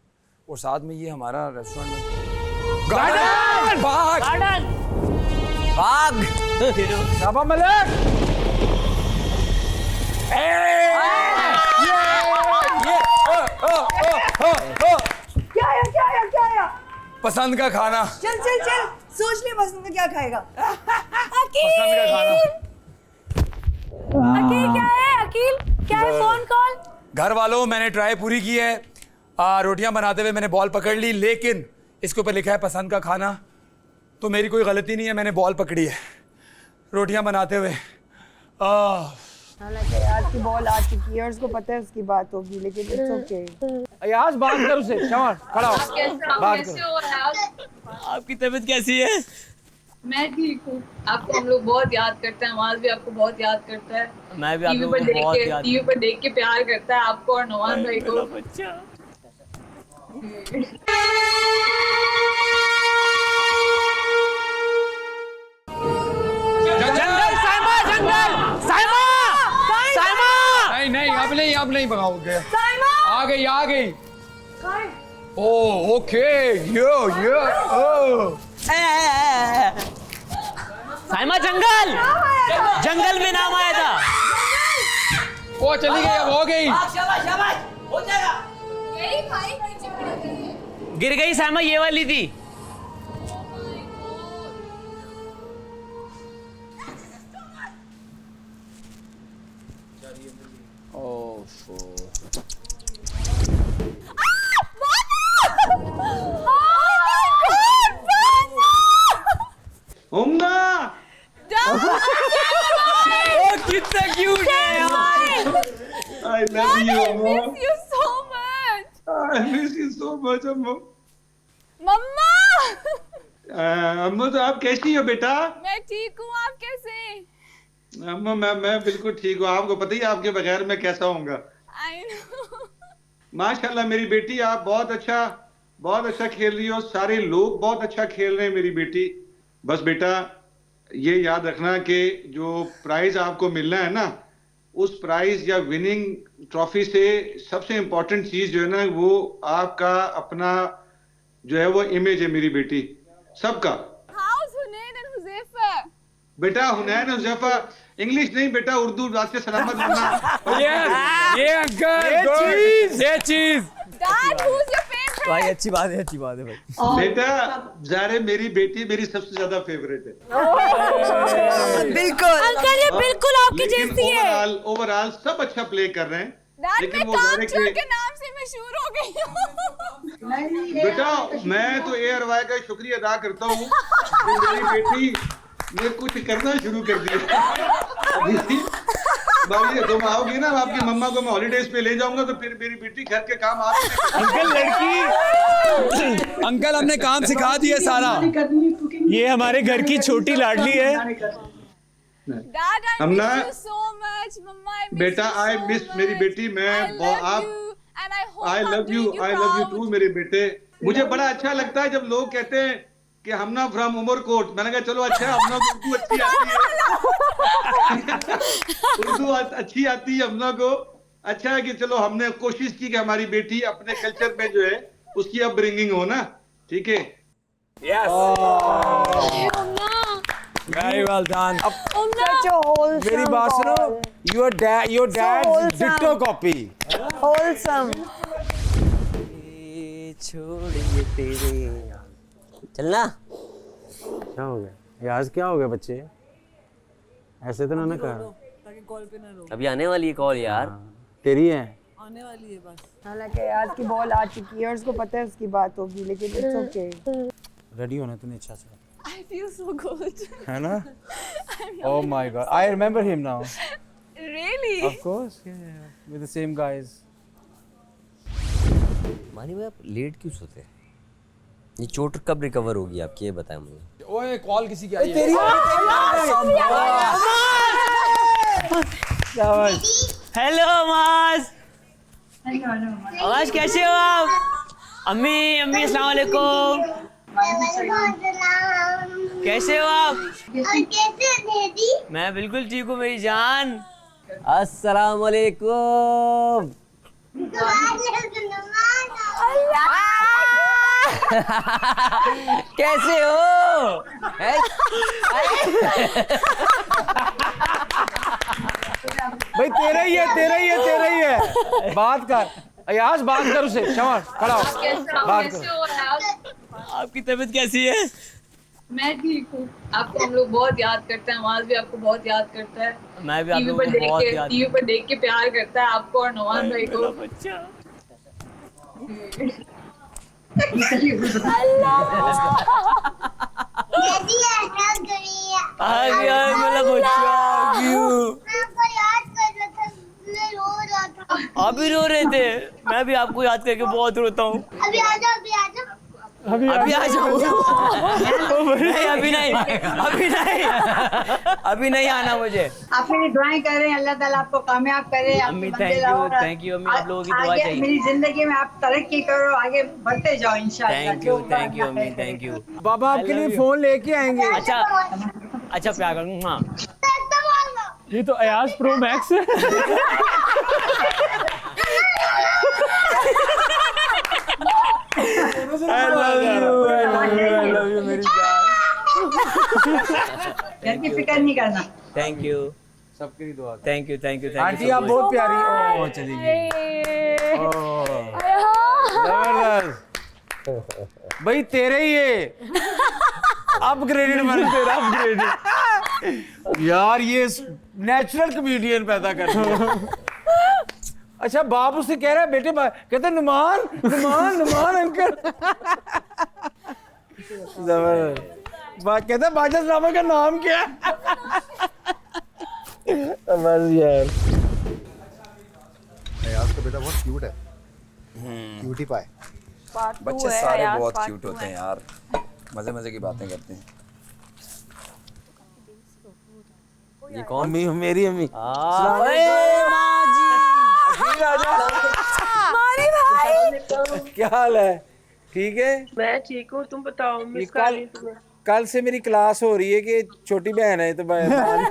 और साथ में ये हमारा रेस्टोरेंट में गार्डन भाग शाबा मलिक। क्या आया क्या आया क्या आया? पसंद का खाना। चल चल चल, सोच ले पसंद का क्या खाएगा। पसंद का खाना। अकील क्या है? अकील क्या है? Phone call. घर वालों, मैंने ट्राई पूरी की है, रोटियां बनाते हुए मैंने बॉल पकड़ ली, लेकिन इसके ऊपर लिखा है पसंद का खाना, तो मेरी कोई गलती नहीं है, मैंने बॉल पकड़ी है। रोटियां बनाते हुए। हालांकि आज की बॉल आ चुकी है और उसको पता है उसकी बात होगी, लेकिन इट्स ओके। अयाज बात कर उसे, क्षमा खड़ा हो, बात कर। आपकी तबीयत कैसी है? मैं ठीक हूँ। आपको हम लोग बहुत याद करते हैं, नवाज भी आपको बहुत याद करता है। मैं भी आप लोगों को बहुत याद, टीवी पर देख के प्यार करता है आपको और नवाज भाई को। जंगल साइमा, जंगल साइमा, साइमा। नहीं अब नहीं भगाओगे। आ गई। ओ ओके, यो साइमा जंगल में नाम आया था। वो चली गई, अब हो गई। शाबाश हो जाएगा। गिर गई साइमा, ये वाली थी। कितना क्यूट है यार। I love you, Amma. I miss you so much. I miss you so much, Amma. मम्मा। अम्मा तो आप कैसी हो बेटा? मैं ठीक हूँ, आप कैसे? अम्मा मैं बिल्कुल ठीक हूँ। आपको पता ही है आपके बगैर मैं कैसा होऊंगा। I know. माशाल्लाह मेरी बेटी आप बहुत अच्छा खेल रही हो। सारे लोग बहुत अच्छा खेल रहे हैं मेरी बेटी। बस बेटा ये याद रखना कि जो प्राइज आपको मिलना है ना, उस प्राइज या विनिंग ट्रॉफी से सबसे इम्पोर्टेंट चीज जो है ना, वो आपका अपना जो है वो इमेज है मेरी बेटी, सबका। How's Hunain and Huzaifa? बेटा हुनैन और हुज़ैफा, इंग्लिश नहीं बेटा, उर्दू रात से सलामत करना। ये अंकल, ये चीज। Dad, who's your favorite? भाई अच्छी बात है भाई। बेटा ज़ारे मेरी बेटी मेरी सबसे ज्यादा फेवरेट है। बिल्कुल अंकल, ये बिल्कुल आपकी जैसी है। ओवरऑल सब अच्छा प्ले कर रहे हैं। लेकिन वो कामचोर के नाम से मशहूर हो गई हूँ। बेटा मैं तो ARY का शुक्रिया अदा करता हूँ कि मेरी बेटी ने कुछ करना शुरू कर दिया। भाई तुम आओगी ना, आपकी मम्मा को मैं हॉलीडेज पे ले जाऊंगा तो फिर मेरी बेटी घर के काम अंकल अंकल हमने काम सिखा दिया सारा। ये हमारे घर की छोटी लाडली है। Dad, I Hamna, miss you so much. Mama, I miss बेटा you so I miss much. मेरी बेटी मैं आई लव यू टू मेरे बेटे। मुझे बड़ा अच्छा लगता है जब लोग कहते हैं कि हमना फ्रॉम उमरकोट। मैंने कहा चलो अच्छा, हमना उर्दू अच्छी आती है। उर्दू अच्छी आती है हमना को। अच्छा है कि चलो हमने कोशिश की कि हमारी बेटी अपने कल्चर में जो है उसकी अपब्रिंगिंग हो ना, ठीक है। Very well done. Such a wholesome मेरी बात सुनो, your dad's ditto copy. Wholesome. छोड़िए तेरे चलना। क्या हो गया यार, क्या हो गया बच्चे? ऐसे तो ना कहा। अभी आने वाली है कॉल यार। तेरी है, आने वाली है बस। हालांकि आज की बॉल आ चुकी है और उसको पता है उसकी बात होगी, लेकिन इट्स ओके। रेडी होना तूने अच्छा से, I feel so good. है ना? Oh my God, I remember him now. Really? Of course, yeah, with the same guys. मानी भाई आप लेट क्यों सोते हैं? ये चोट कब रिकवर होगी आपकी, ये बताएं मुझे। ओए कॉल किसी की आई है? तेरी हेलो माज। आवाज कैसे हो आप? अम्मी अस्सलाम वालेकुम। कैसे हो आप? मैं बिल्कुल ठीक हूँ मेरी जान। अस्सलाम वालेकुम। कैसे हो? भाई तेरा ही है। बात कर अयाज, बात कर उसे, क्षमा खड़ा हो, बात कर। आपकी तबीयत कैसी है? मैं ठीक हूँ। आपको हम लोग बहुत याद करते हैं, नवाज भी आपको बहुत याद करता है। मैं भी आप लोगों को बहुत याद, टीवी पर देख के प्यार करता है आपको और नवाज भाई को। आ गया है मेरा बच्चा, क्यों? आप भी रो रहे थे, मैं भी आपको याद करके बहुत रोता हूँ। अभी आ जाओ, अभी आ जाओ। अभी आ जाओ। नहीं, अभी नहीं आना मुझे। आप मेरी दुआएं करें, अल्लाह ताला आपको कामयाब करे। अम्मी थैंक यू अम्मी, आप लोगों की दुआ आगे चाहिए। मेरी जिंदगी में आप तरक्की करो, आगे बढ़ते जाओ इंशाल्लाह। थैंक यू अम्मी, थैंक यू। बाबा आपके लिए फोन लेके आएंगे। अच्छा प्यार करूँ। हाँ, ये तो अयाज प्रो मैक्स है। I love you मेरी जान। घर की फिक्र नहीं करना। थैंक यू सबके लिए दुआ। थैंक यू आंटी आप बहुत प्यारी हो। चली गई। जबरदस्त भाई, तेरे ही है अपग्रेडेड बन तेरा अपग्रेडेड यार, ये नेचुरल कमेडियन पैदा कर दिया। अच्छा बाप उससे कह रहा है बेटे, कहते नुमान नुमान नुमान अंकल। कहता बाजस रामा का नाम क्या है? बस यार, अयाज का बेटा बहुत क्यूट है, क्यूटी पाए। बच्चे सारे बहुत क्यूट होते हैं यार, मजे मजे की बातें करते हैं। ये कौन? अम्मी, मेरी अम्मी। मानी भाई, क्या हाल है? ठीक है, मैं ठीक हूँ, तुम बताओ। मिस कर रही तुम्हें। कल से मेरी क्लास हो रही है कि छोटी बहन है तो लगाओ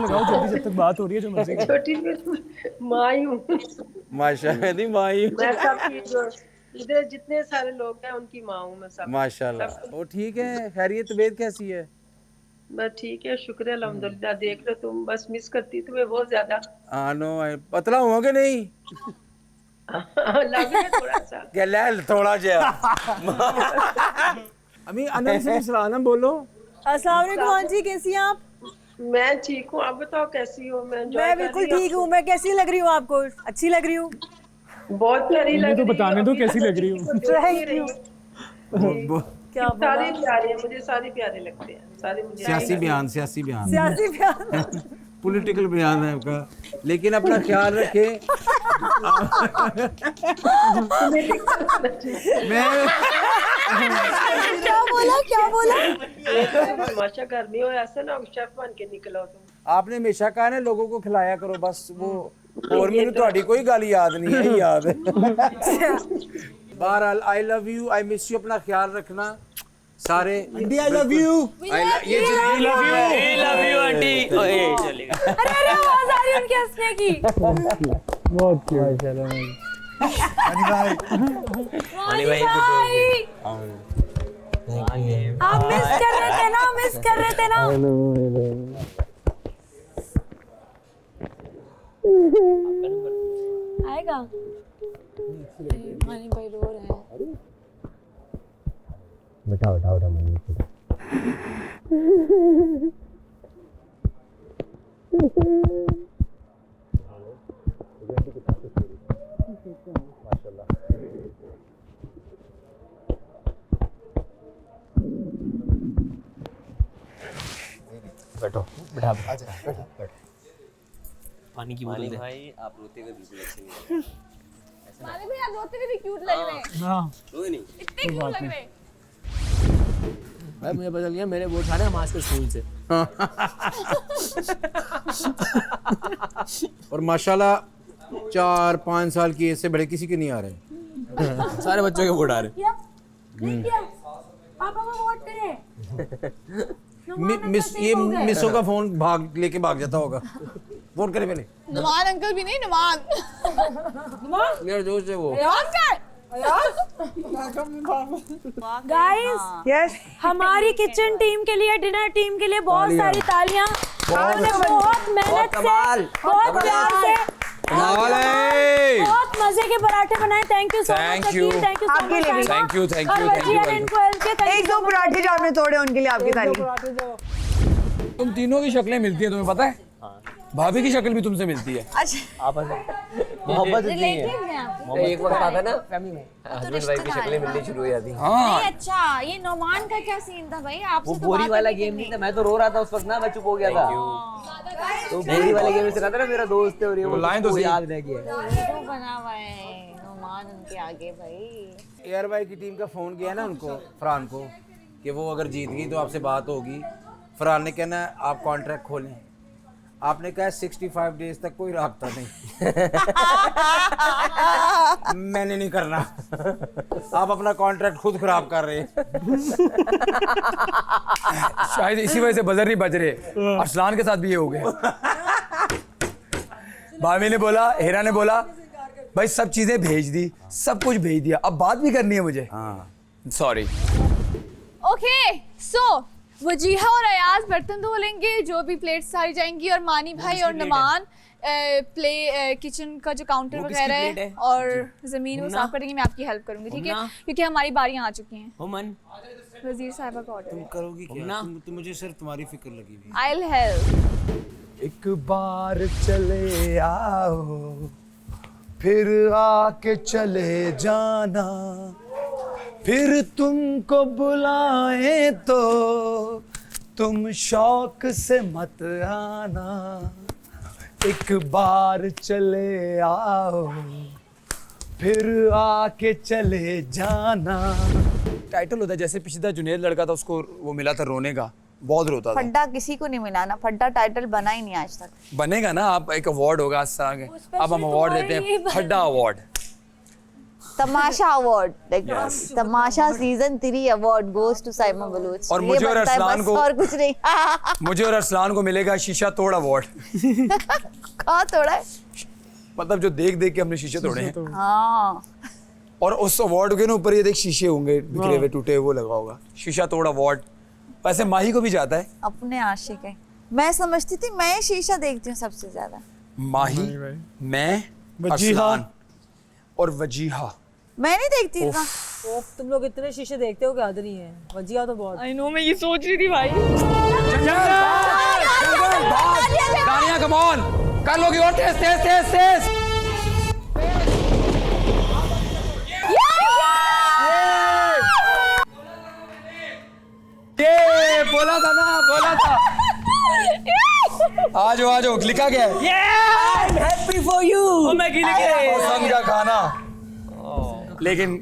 जल्दी, जब तक बात हो रही है जो मजे की। छोटी माँ ही हूँ। माशाल्लाह दी माँ ही। मैं सबकी इधर जितने सारे लोग हैं उनकी माँ हूँ मैं सब। माशाल्लाह। वो ठीक है, खैरियत, तबीयत कैसी है? मैं ठीक है, शुक्र है अल्हम्दुलिल्लाह। देख लो तुम, बस मिस करती तुम्हें बहुत ज्यादा। हाँ नो, पतला हुआ कि नहीं? लग रहा है थोड़ा सा। क्या ले थोड़ा जा। अम्मी अनम से सलाम बोलो। अस्सलाम वालेकुम आंटी, कैसी हैं आप? मैं ठीक हूँ, आप बताओ कैसी हो? मैं बिल्कुल ठीक हूँ। मैं कैसी लग रही हूँ आपको? अच्छी लग रही हूँ? बहुत प्यारी लग रही तो बताने दो कैसी लग रही हूँ। क्या सारे प्यारे हैं, मुझे सारे प्यारे लगते हैं, सारे मुझे। सियासी बयान पॉलिटिकल बयान है आपका, लेकिन अपना ख्याल रखे। मैं क्या बोला? माशा गर्मी हो, ऐसा ना शेफ बन के निकलो तुम। आपने हमेशा कहा ना लोगों को खिलाया करो बस, वो और मैंने थोड़ी कोई गल याद नहीं है, याद है। बहरहाल I love you, I miss you, अपना ख्याल रखना सारे। Aunty I love you. ये लव यू आंटी। ओए चलेगा। अरे आवाज आ रही है उनके हंसने की। बहुत क्यूट। मानी भाई आप मिस कर रहे थे ना। आएगा। मानी भाई रो रहे हैं। बैठा मम्मी। बैठो, बैठा पानी की बोतल दे। भाई आप रोते हुए बिल्कुल अच्छे नहीं लग रहे। मानी भाई आप रोते हुए भी क्यूट लग रहे हैं। हाँ, रोए नहीं, इतने क्यूट लग रहे हैं। भाई मुझे पता चल गया, मेरे वोट आ रहे हैं हमारे स्कूल से। और माशाल्लाह 4-5 साल की एज से बड़े किसी के नहीं आ रहे। सारे बच्चों के वोट आ रहे क्या? पापा को वोट करें। मिस ये मिसों का फोन लेके भाग जाता होगा। वोट करे पहले। नुमान अंकल भी नहीं, नुमान मेरा दोस्त है वो। गाइस, यस, हमारी किचन टीम के लिए, डिनर टीम के लिए बहुत सारी तालियां। आपने बहुत मेहनत से, बहुत प्यार से, बहुत मजे के पराठे बनाए। Thank you so much. Thank you आपके लिए भी। थैंक यू एक दो पराठे जो आपने तोड़े उनके लिए आपकी ताली। तुम तीनों की शक्लें मिलती हैं, तुम्हें पता है? भाभी की शक्ल भी तुमसे मिलती है। अच्छा, आप मोहब्बत इतनी है। रिलेटिव हैं आप। एक वक्त आता है ना फैमिली में हस्बैंड वाइफ की शक्लें मिलनी शुरू हो जाती हैं। नहीं अच्छा ये नोमान का क्या सीन था भाई आपसे वो तो बोरी बात वाला ही नहीं गेम करनी। नहीं था, मैं तो रो रहा था उस वक्त ना, मैं चुप हो गया था। तो बोरी वाले गेम से कहा था ना मेरा दोस्त है और ये वो लाइन तो उसको सही। याद रह गया। हीरो बना हुआ है नोमान उनके आगे भाई। एयर भाई की टीम का फ़ोन किया ना उनको, फरहान को, कि वो अगर जीत गई तो आपसे बात होगी। फरहान ने कहना आप कॉन्ट्रैक्ट खोलें। आपने कहा 65 डेज तक कोई राब्ता नहीं। मैंने नहीं करना। आप अपना कॉन्ट्रैक्ट खुद खराब कर रहे हैं। शायद इसी वजह से बजर नहीं बज रहे। अरसलान के साथ भी ये हो गया। भाभी ने बोला, हेरा ने बोला भाई सब चीजें भेज दी, सब कुछ भेज दिया, अब बात भी करनी है मुझे। सॉरी। ओके सो वजीहा और अयाज बर्तन धो लेंगे, जो भी प्लेट्स सारी जाएंगी, और मानी भाई और नमान किचन का जो काउंटर वगैरह है और जमीन वो साफ करेंगे। मैं आपकी हेल्प करूंगी, ठीक है, क्योंकि हमारी बारियां आ चुकी हैं। वजीर साहिबा का ऑर्डर तुम करोगी क्या? तुम मुझे सिर्फ तुम्हारी फिक्र लगी हुई। I will help. एक बार चले आओ फिर आके चले जाना, फिर तुमको बुलाए तो तुम शौक से मत आना। एक बार चले आओ फिर आके चले जाना। टाइटल होता है जैसे पिछला जुनेद लड़का था, उसको वो मिला था रोने का, बहुत रोता था। फड्डा किसी को नहीं मिला ना, फड्डा टाइटल बना ही नहीं आज तक। बनेगा ना, आप एक अवार्ड होगा आज से आगे। अब हम अवार्ड देते हैं, फड्डा award, Tamasha award, Tamasha season 3 award goes to Saima Baloch. और मुझे और अरसलान को, और कुछ नहीं। मुझे और अरसलान को मिलेगा शीशा तोड़ अवार्ड। कहाँ तोड़ा है? मतलब जो देख देख के हमने शीशे तोड़े हैं। हाँ। और उस अवार्ड के ना ऊपर ये देख शीशे होंगे बिखरे हुए टूटे हुए, वो लगा होगा शीशा तोड़ अवार्ड। वैसे माही को भी जाता है। अपने आशिक है। मैं समझती थी मैं शीशा देखती हूँ सबसे ज्यादा। माही, मैं, अरसलान और वजीहा। मैं नहीं देखती ना। तुम लोग इतने शीशे देखते हो कि हद नहीं है। वजिया तो बहुत। आई नो, मैं ये सोच रही थी भाई। दानिया कम ऑन, कर लोगी और तेज तेज तेज तेज। ये बोला था ना, बोला था। आ जाओ, लिखा गया है। I'm happy for you। पसंद का खाना, लेकिन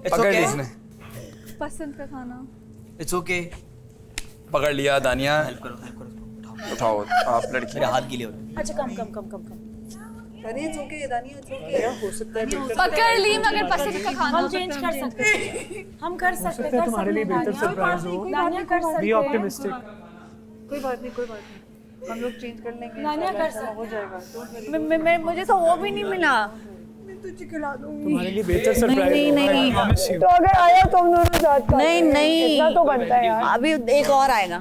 पकड़ ली इसने। पसंद का खाना। It's okay। पकड़ लिया दानिया। उठाओ आप लड़की। मेरे हाथ गीले हो रहे। अच्छा कम। अरे it's okay, दानिया it's okay। हो सकता है पकड़ ली मगर पसंद का खाना हम चेंज कर सकते हैं। हम कर सकते हैं। तुम्हारे लिए बेहतर सरप्राइज हो। दानिया कर सकते हैं। Be optimistic. कोई बात नहीं, हम लोग चेंज कर लेंगे। दानिया कर सकते हो जाएगा। मुझे तो वो भी नहीं मिला। मैं तुझे खिला दूंगी। तुम्हारे लिए बेहतर सरप्राइज। नहीं। तो अगर आया तो हम दोनों साथ खाते हैं। नहीं इतना तो बनता है यार। अभी एक और आएगा,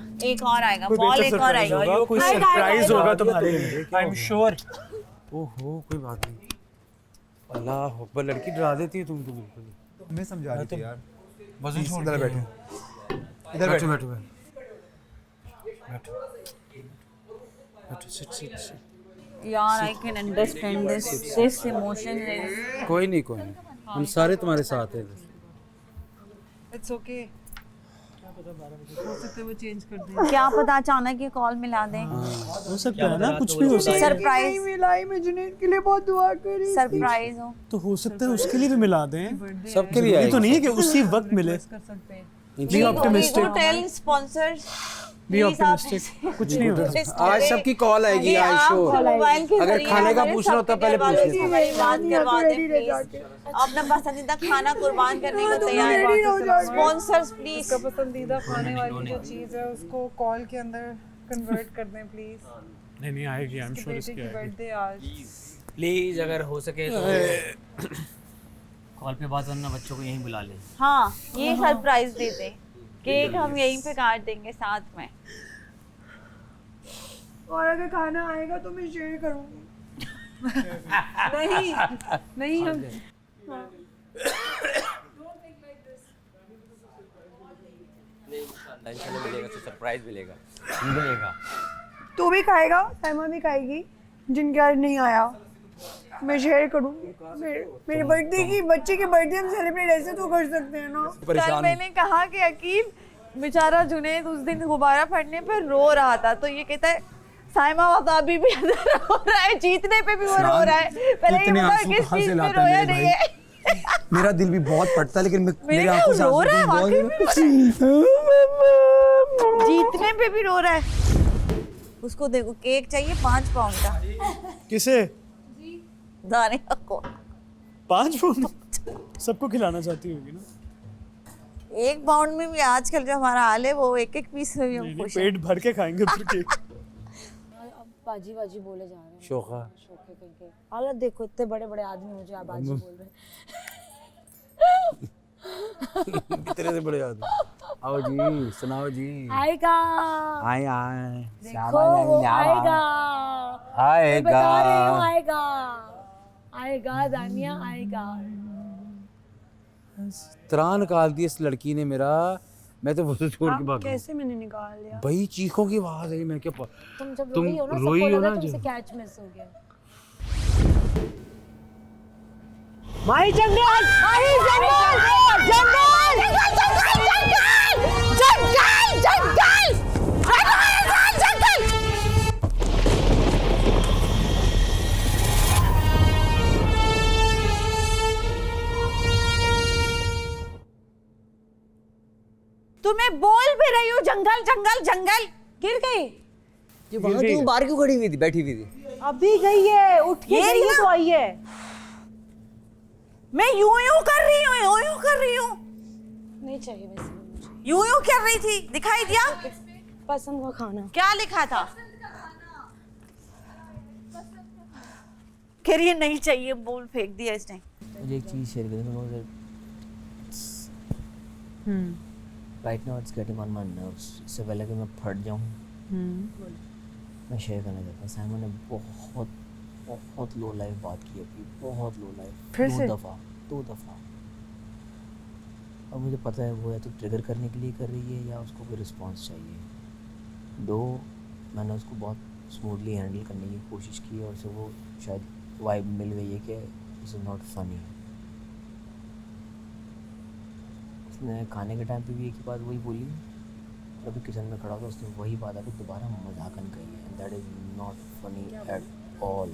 बॉल एक और आएगा। कोई सरप्राइज होगा तुम्हारे लिए। I am sure. ओहो कोई बात नहीं। अल्लाह अकबर, लड़की डरा देती है तुमको बिल्कुल। मैं समझा रही थी यार। बस इधर बैठो, इधर बैठो बैठो बैठो। यार I can understand this emotion is. कोई नहीं हम सारे तुम्हारे साथ हैं। It's okay। हो सकता है वो चेंज कर दे। क्या पता अचानक ये कॉल मिला दें। हो सकता है ना, कुछ भी हो सकता है। सरप्राइज मिलाई, मैं जुनैद के लिए बहुत दुआ करी। सरप्राइज हो तो हो सकता है उसके लिए भी मिला दें। सबके लिए ये तो नहीं है कि उसी वक्त मिले। Be optimistic. Tell sponsors be optimistic. कुछ नहीं होगा। आज सबकी कॉल आएगी, आई श्योर। अगर खाने का पूछना होता पहले पूछ लेते। अपना पसंदीदा खाना कुर्बान करने को तैयार है। Sponsors please. उसका पसंदीदा खाने वाली जो चीज है उसको कॉल के अंदर कन्वर्ट कर दें प्लीज। नहीं आएगी, आई एम श्योर इसकी आएगी। बर्थडे आज। प्लीज अगर हो सके तो कॉल पे बात करना, बच्चों को यहीं बुला ले। हाँ ये सरप्राइज देते, केक हम यहीं पे काट देंगे साथ में। और अगर खाना आएगा तो मैं शेयर करूंगी। नहीं हम मिलेगा तो सरप्राइज मिलेगा। तू भी खाएगा, साइमा भी खाएगी, जिनके आज नहीं आया। मैं शेयर करूँगी मेरे बर्थडे की, बच्चे के बर्थडे हम सेलिब्रेट ऐसे तो कर सकते हैं ना। कल मैंने कहा कि अकील बेचारा जुनैद उस दिन गुब्बारा फटने पर रो रहा था, तो ये कहता है साइमा अभी भी रो रहा है, जीतने पे भी वो रो रहा है। पहले ये बता किस चीज पे रोया नहीं है। मेरा दिल भी बहुत फटता है, लेकिन मेरे आंखों से रो रहा है वाकई में, जीतने पे भी रो रहा है। उसको देखो केक चाहिए 5 पाउंड का। किसे? दानिया को 5 पाउंड सबको खिलाना चाहती होगी ना। 1 पाउंड में भी आजकल जो हमारा हाल है वो एक पीस में भी हम खुश हैं। पेट भर के खाएंगे फिर केक। बाजी बाजी बोले जा रहे हैं। शोखा शोखे कहीं हालत देखो, इतने बड़े बड़े आदमी मुझे आप बाजी बोल रहे हैं। कितने से बड़े आदमी। आओ जी, सुनाओ जी। आएगा। आए आए। देखो वो आएगा। आएगा। मैं बता रही हूँ आएगा। आएगा दानिया आएगा। त्राण निकाल दी इस लड़की ने मेरा। मैं तो वो छोड़ के भाग गया। कैसे मैंने निकाल लिया? भाई चीखों की आवाज आई, मैं क्या तुम जब रोई हो ना, रोई हो ना, तुमसे कैच मिस हो गया। माही जंगल, माही जंगल, जंगल, जंगल, जंगल, जंगल, जंगल, जंगल। तुम्हें बोल भी रही हूँ जंगल जंगल जंगल। गिर गई ये वहां क्यों बाहर क्यों खड़ी हुई थी, बैठी हुई थी? अभी गई है, उठ के गई है तो आई है। मैं यूं यूं कर रही हूँ, यूं यूं कर रही हूँ। नहीं चाहिए वैसे मुझे। यूं यूं कर रही थी, दिखाई दिया? पसंद का खाना। क्या लिखा था? कह रही है नहीं चाहिए, बोल फेंक दिया इसने। मुझे एक चीज शेयर करनी है। Right now it's getting on my nerves. इससे पहले कि मैं फट जाऊं, मैं शेयर करना चाहता हूँ। साइमन ने बहुत लो लाइफ बात की अपनी, बहुत लो लाइफ। फिर से? 2 दफ़ा। और मुझे पता है वो या तो ट्रिगर करने के लिए कर रही है या उसको कोई रिस्पॉन्स चाहिए। मैंने उसको बहुत स्मूथली हैंडल करने की कोशिश की और उसे वो शायद वाइब मिल गई है कि दिस इज़ नॉट फनी। उसने खाने के टाइम पे भी एक ही बात वही बोली, अभी किचन में खड़ा था उसने वही बात अभी दोबारा मजाकन कही है। That is not funny at all.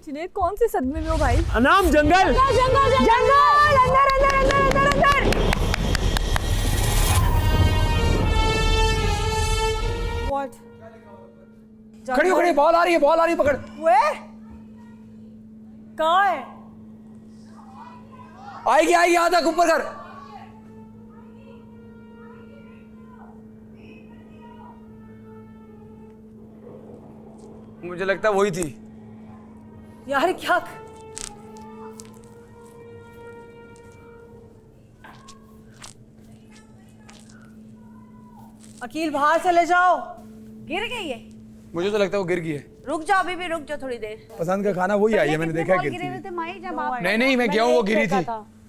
Junaid कौन से सदमे में हो भाई? अनाम जंगल, जंगल, जंगल, जंगल, अंदर, अंदर, अंदर, अंदर, अंदर। What? खड़ी हो, खड़ी, बॉल आ रही है, बॉल आ रही है, पकड़। वे? कहाँ है? आएगी आएगी, आधा ऊपर कर। मुझे लगता है वही थी यार क्या? अकील बाहर चले जाओ। गिर गई है। मुझे तो लगता है वो गिर गई है। रुक जाओ, अभी भी रुक जाओ थोड़ी देर। पसंद का खाना वही आई है, मैंने देखा गिरती गिरे हुई। हुए थे माही जब आप नहीं मैं गया हूँ, वो गिरी थी।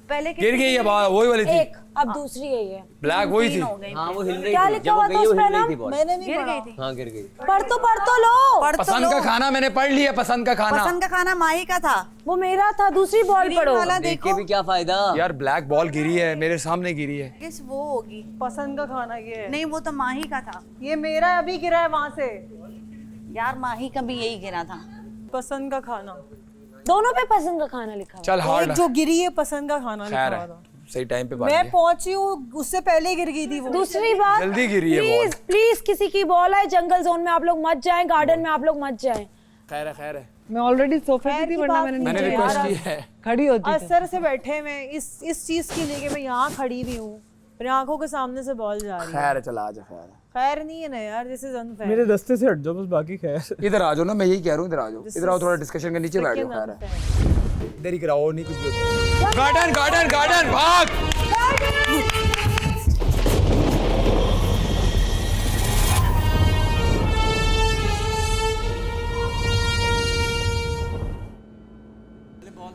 पहले गिर गई है, वही वाली थी। एक अब दूसरी गई है। ब्लैक वही थी। हाँ वो हिल रही क्या थी। लिखा जब वो हुआ गई था वो उस पे हिल ना? रही थी बहुत। मैंने नहीं गिर पढ़ा। गई थी। हाँ गिर गई। पढ़ तो लो। पसंद का खाना मैंने पढ़ लिया। पसंद का खाना, पसंद का खाना माही का था। वो मेरा था। दूसरी बॉल ग्रीन पढ़ो। वाला देख के देखो। भी क्या फायदा यार ब्लैक बॉल गिरी है, मेरे सामने गिरी है। किस वो होगी? पसंद का खाना ये है। नहीं वो तो माही का था। ये मेरा अभी गिरा है वहां से। यार माही का भी यही गिरा था। पसंद का खाना। दोनों पे पसंद का खाना लिखा हुआ। चल हार्ड एक जो गिरी है पसंद का खाना लिखा खैर हुआ है, था। सही टाइम पे बात मैं की। पहुंची हूँ, उससे पहले ही गिर गई थी वो। दूसरी बात, जल्दी गिरी है बॉल। प्लीज किसी की बॉल है, जंगल जोन में आप लोग मत जाएं, गार्डन में आप लोग मत जाएं। खैर है। मैं ऑलरेडी सोफे पे थी, वरना मैंने रिक्वेस्ट की है। खड़ी होती थी। असर से बैठे मैं इस चीज की लेके मैं यहाँ खड़ी भी हूँ, मेरी आंखों के सामने से बॉल जा रही है। खैर चला आजा। खैर नहीं है ना यार, दिस इज अनफेयर। मेरे रास्ते से हट जाओ बस, बाकी खैर। इधर आ जाओ ना, मैं यही कह रहा हूँ, इधर आ जाओ, इधर आओ, थोड़ा डिस्कशन कर, नीचे बैठ जाओ। खैर है, इधर ही कराओ, नहीं कुछ भी होता। गार्डन गार्डन गार्डन, भाग।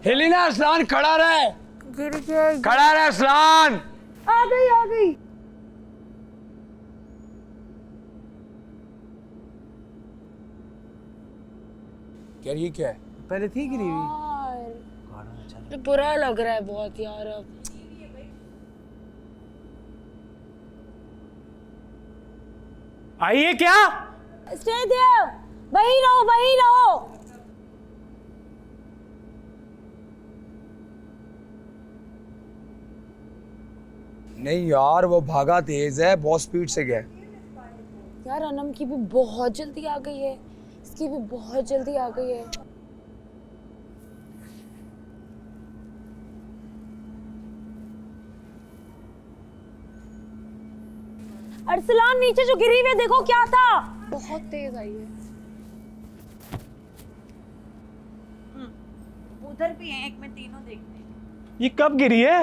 हेलिना अस्लान खड़ा रहे, खड़ा रहे अस्लान। आ गई। यार ये क्या है? पहले थी गिरी हुई। तो बुरा लग रहा है बहुत यार अब। आइए क्या? स्टे देयर, वही रहो वही रहो। नहीं यार वो भागा तेज है, बहुत स्पीड से गया। यार अनम की भी बहुत जल्दी आ गई है, इसकी भी बहुत जल्दी आ गई है। अरसलान नीचे जो गिरी हुई देखो क्या था? बहुत तेज आई है। उधर भी है, एक में तीनों देखते हैं। ये कब गिरी है?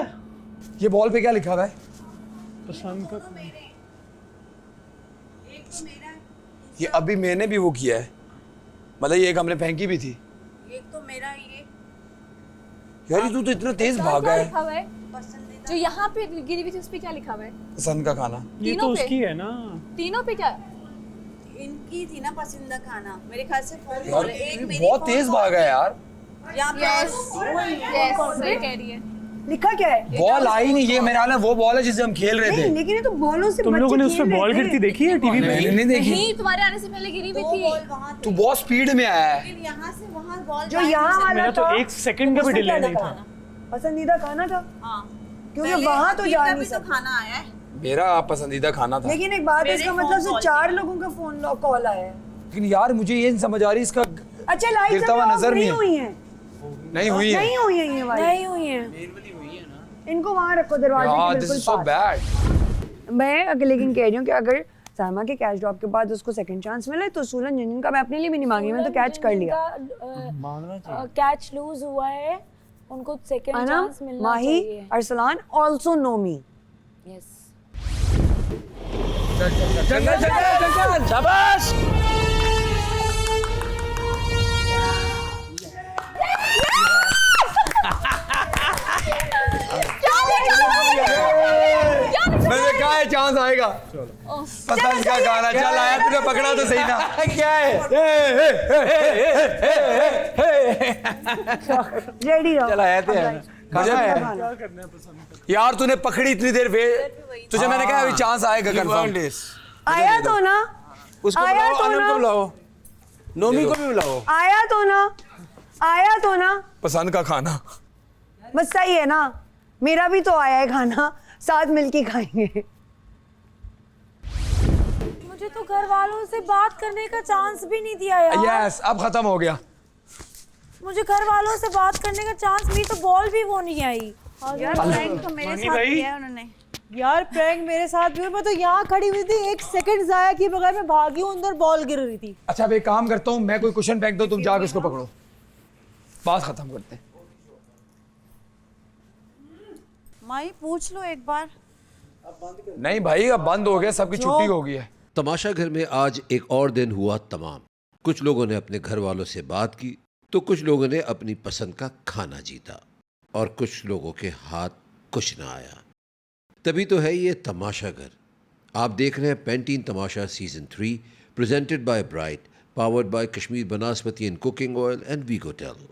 ये बॉल पे क्या लिखा हुआ है? पसंद का। ये अभी मैंने भी वो किया है, मतलब ये एक हमने फेंकी भी थी। एक तो मेरा ये यार तू तो इतना तेज भागा है। लिखा हुआ है जो यहाँ पे गिरी हुई थी, उस पे क्या लिखा हुआ है? पसंद का खाना। ये तो उसकी है ना। तीनों पे क्या? इनकी थी ना पसंदीदा खाना, मेरे ख्याल से फोन यार एक मेरी बहुत तेज भागा है यार। यहाँ पे सही कह रही है। लिखा क्या है? बॉल आई नहीं, ये मेरा हाल है वो बॉल है जिसे हम खेल रहे थे। नहीं, लेकिन ये तो बॉलों से तुम लोगों ने उस पे बॉल गिरती देखी है टीवी पे? मैंने नहीं देखी। नहीं, तुम्हारे आने से पहले गिरी हुई थी। तू बहुत स्पीड में आया है। यहाँ से वहाँ बॉल जो यहाँ वाला मेरा तो था, एक सेकंड का भी उसमें डिले क्या नहीं लिखा? था। पसंदीदा खाना था। हाँ क्योंकि वहाँ तो जा नहीं तो सकते। खाना आया है। मेरा पसंदीदा खाना था। लेकिन एक बात है, मेरे इसका phone मतलब से call 4 लोगों का फोन कॉल आया है। लेकिन यार मुझे ये नहीं समझ आ रही इसका अच्छा लाइट गिरता हुआ नजर नहीं हुई है। नहीं हुई है। नहीं हुई है ये वाली। नहीं हुई है। इनको वहाँ रखो दरवाजे यार के दिस बिल्कुल इज सो बैड। मैं लेकिन कह रही हूँ कि अगर साइमा के कैच ड्रॉप के बाद उसको सेकंड चांस मिले तो सूलन जिन का मैं अपने लिए भी नहीं मांगी, मैं तो कैच कर लिया। कैच लूज हुआ है, उनको सेकंड चांस मिलना माही चाहिए। अरसलान आल्सो नो मी। यस चल शाबाश। मैंने कहा है चांस आएगा। पसंद का गाना चल आया, तूने पकड़ा तो सही ना। क्या है? रेडी रहो। चल आया थे मुझे यार तूने पकड़ी इतनी देर तुझे मैंने कहा अभी चांस आएगा कंफर्म। आया तो ना, उसको आया बुलाओ, तो अनम ना, को बुलाओ, नोमी को भी बुलाओ। आया तो ना, आया तो ना। पसंद का खाना बस सही है ना, मेरा भी तो आया है खाना, साथ मिलके खाएंगे। मुझे तो घर वालों से बात करने का चांस भी नहीं दिया यार। यस अब खत्म हो गया। मुझे घर वालों से बात करने का चांस, मेरी तो बॉल भी वो नहीं आई। यार प्रैंक तो मेरे साथ किया है उन्होंने। यार प्रैंक मेरे साथ भी हुआ, मैं तो यहाँ खड़ी हुई थी, एक सेकंड जाया किए बगैर मैं भागी हूँ, अंदर बॉल गिर रही थी। अच्छा अब एक काम करता हूँ, मैं कोई क्वेश्चन फेंक दो, तुम जाकर उसको पकड़ो, बात खत्म करते हैं। माही पूछ लो एक बार। नहीं भाई अब बंद हो गया, सबकी छुट्टी हो गई है। तमाशा घर में आज एक और दिन हुआ तमाम। कुछ लोगों ने अपने घर वालों से बात की तो कुछ लोगों ने अपनी पसंद का खाना जीता और कुछ लोगों के हाथ कुछ ना आया। तभी तो है ये तमाशा घर। आप देख रहे हैं Pantene Tamasha season 3 presented by Bright, powered by Kashmir Banaspati and cooking oil and वीगोटेल।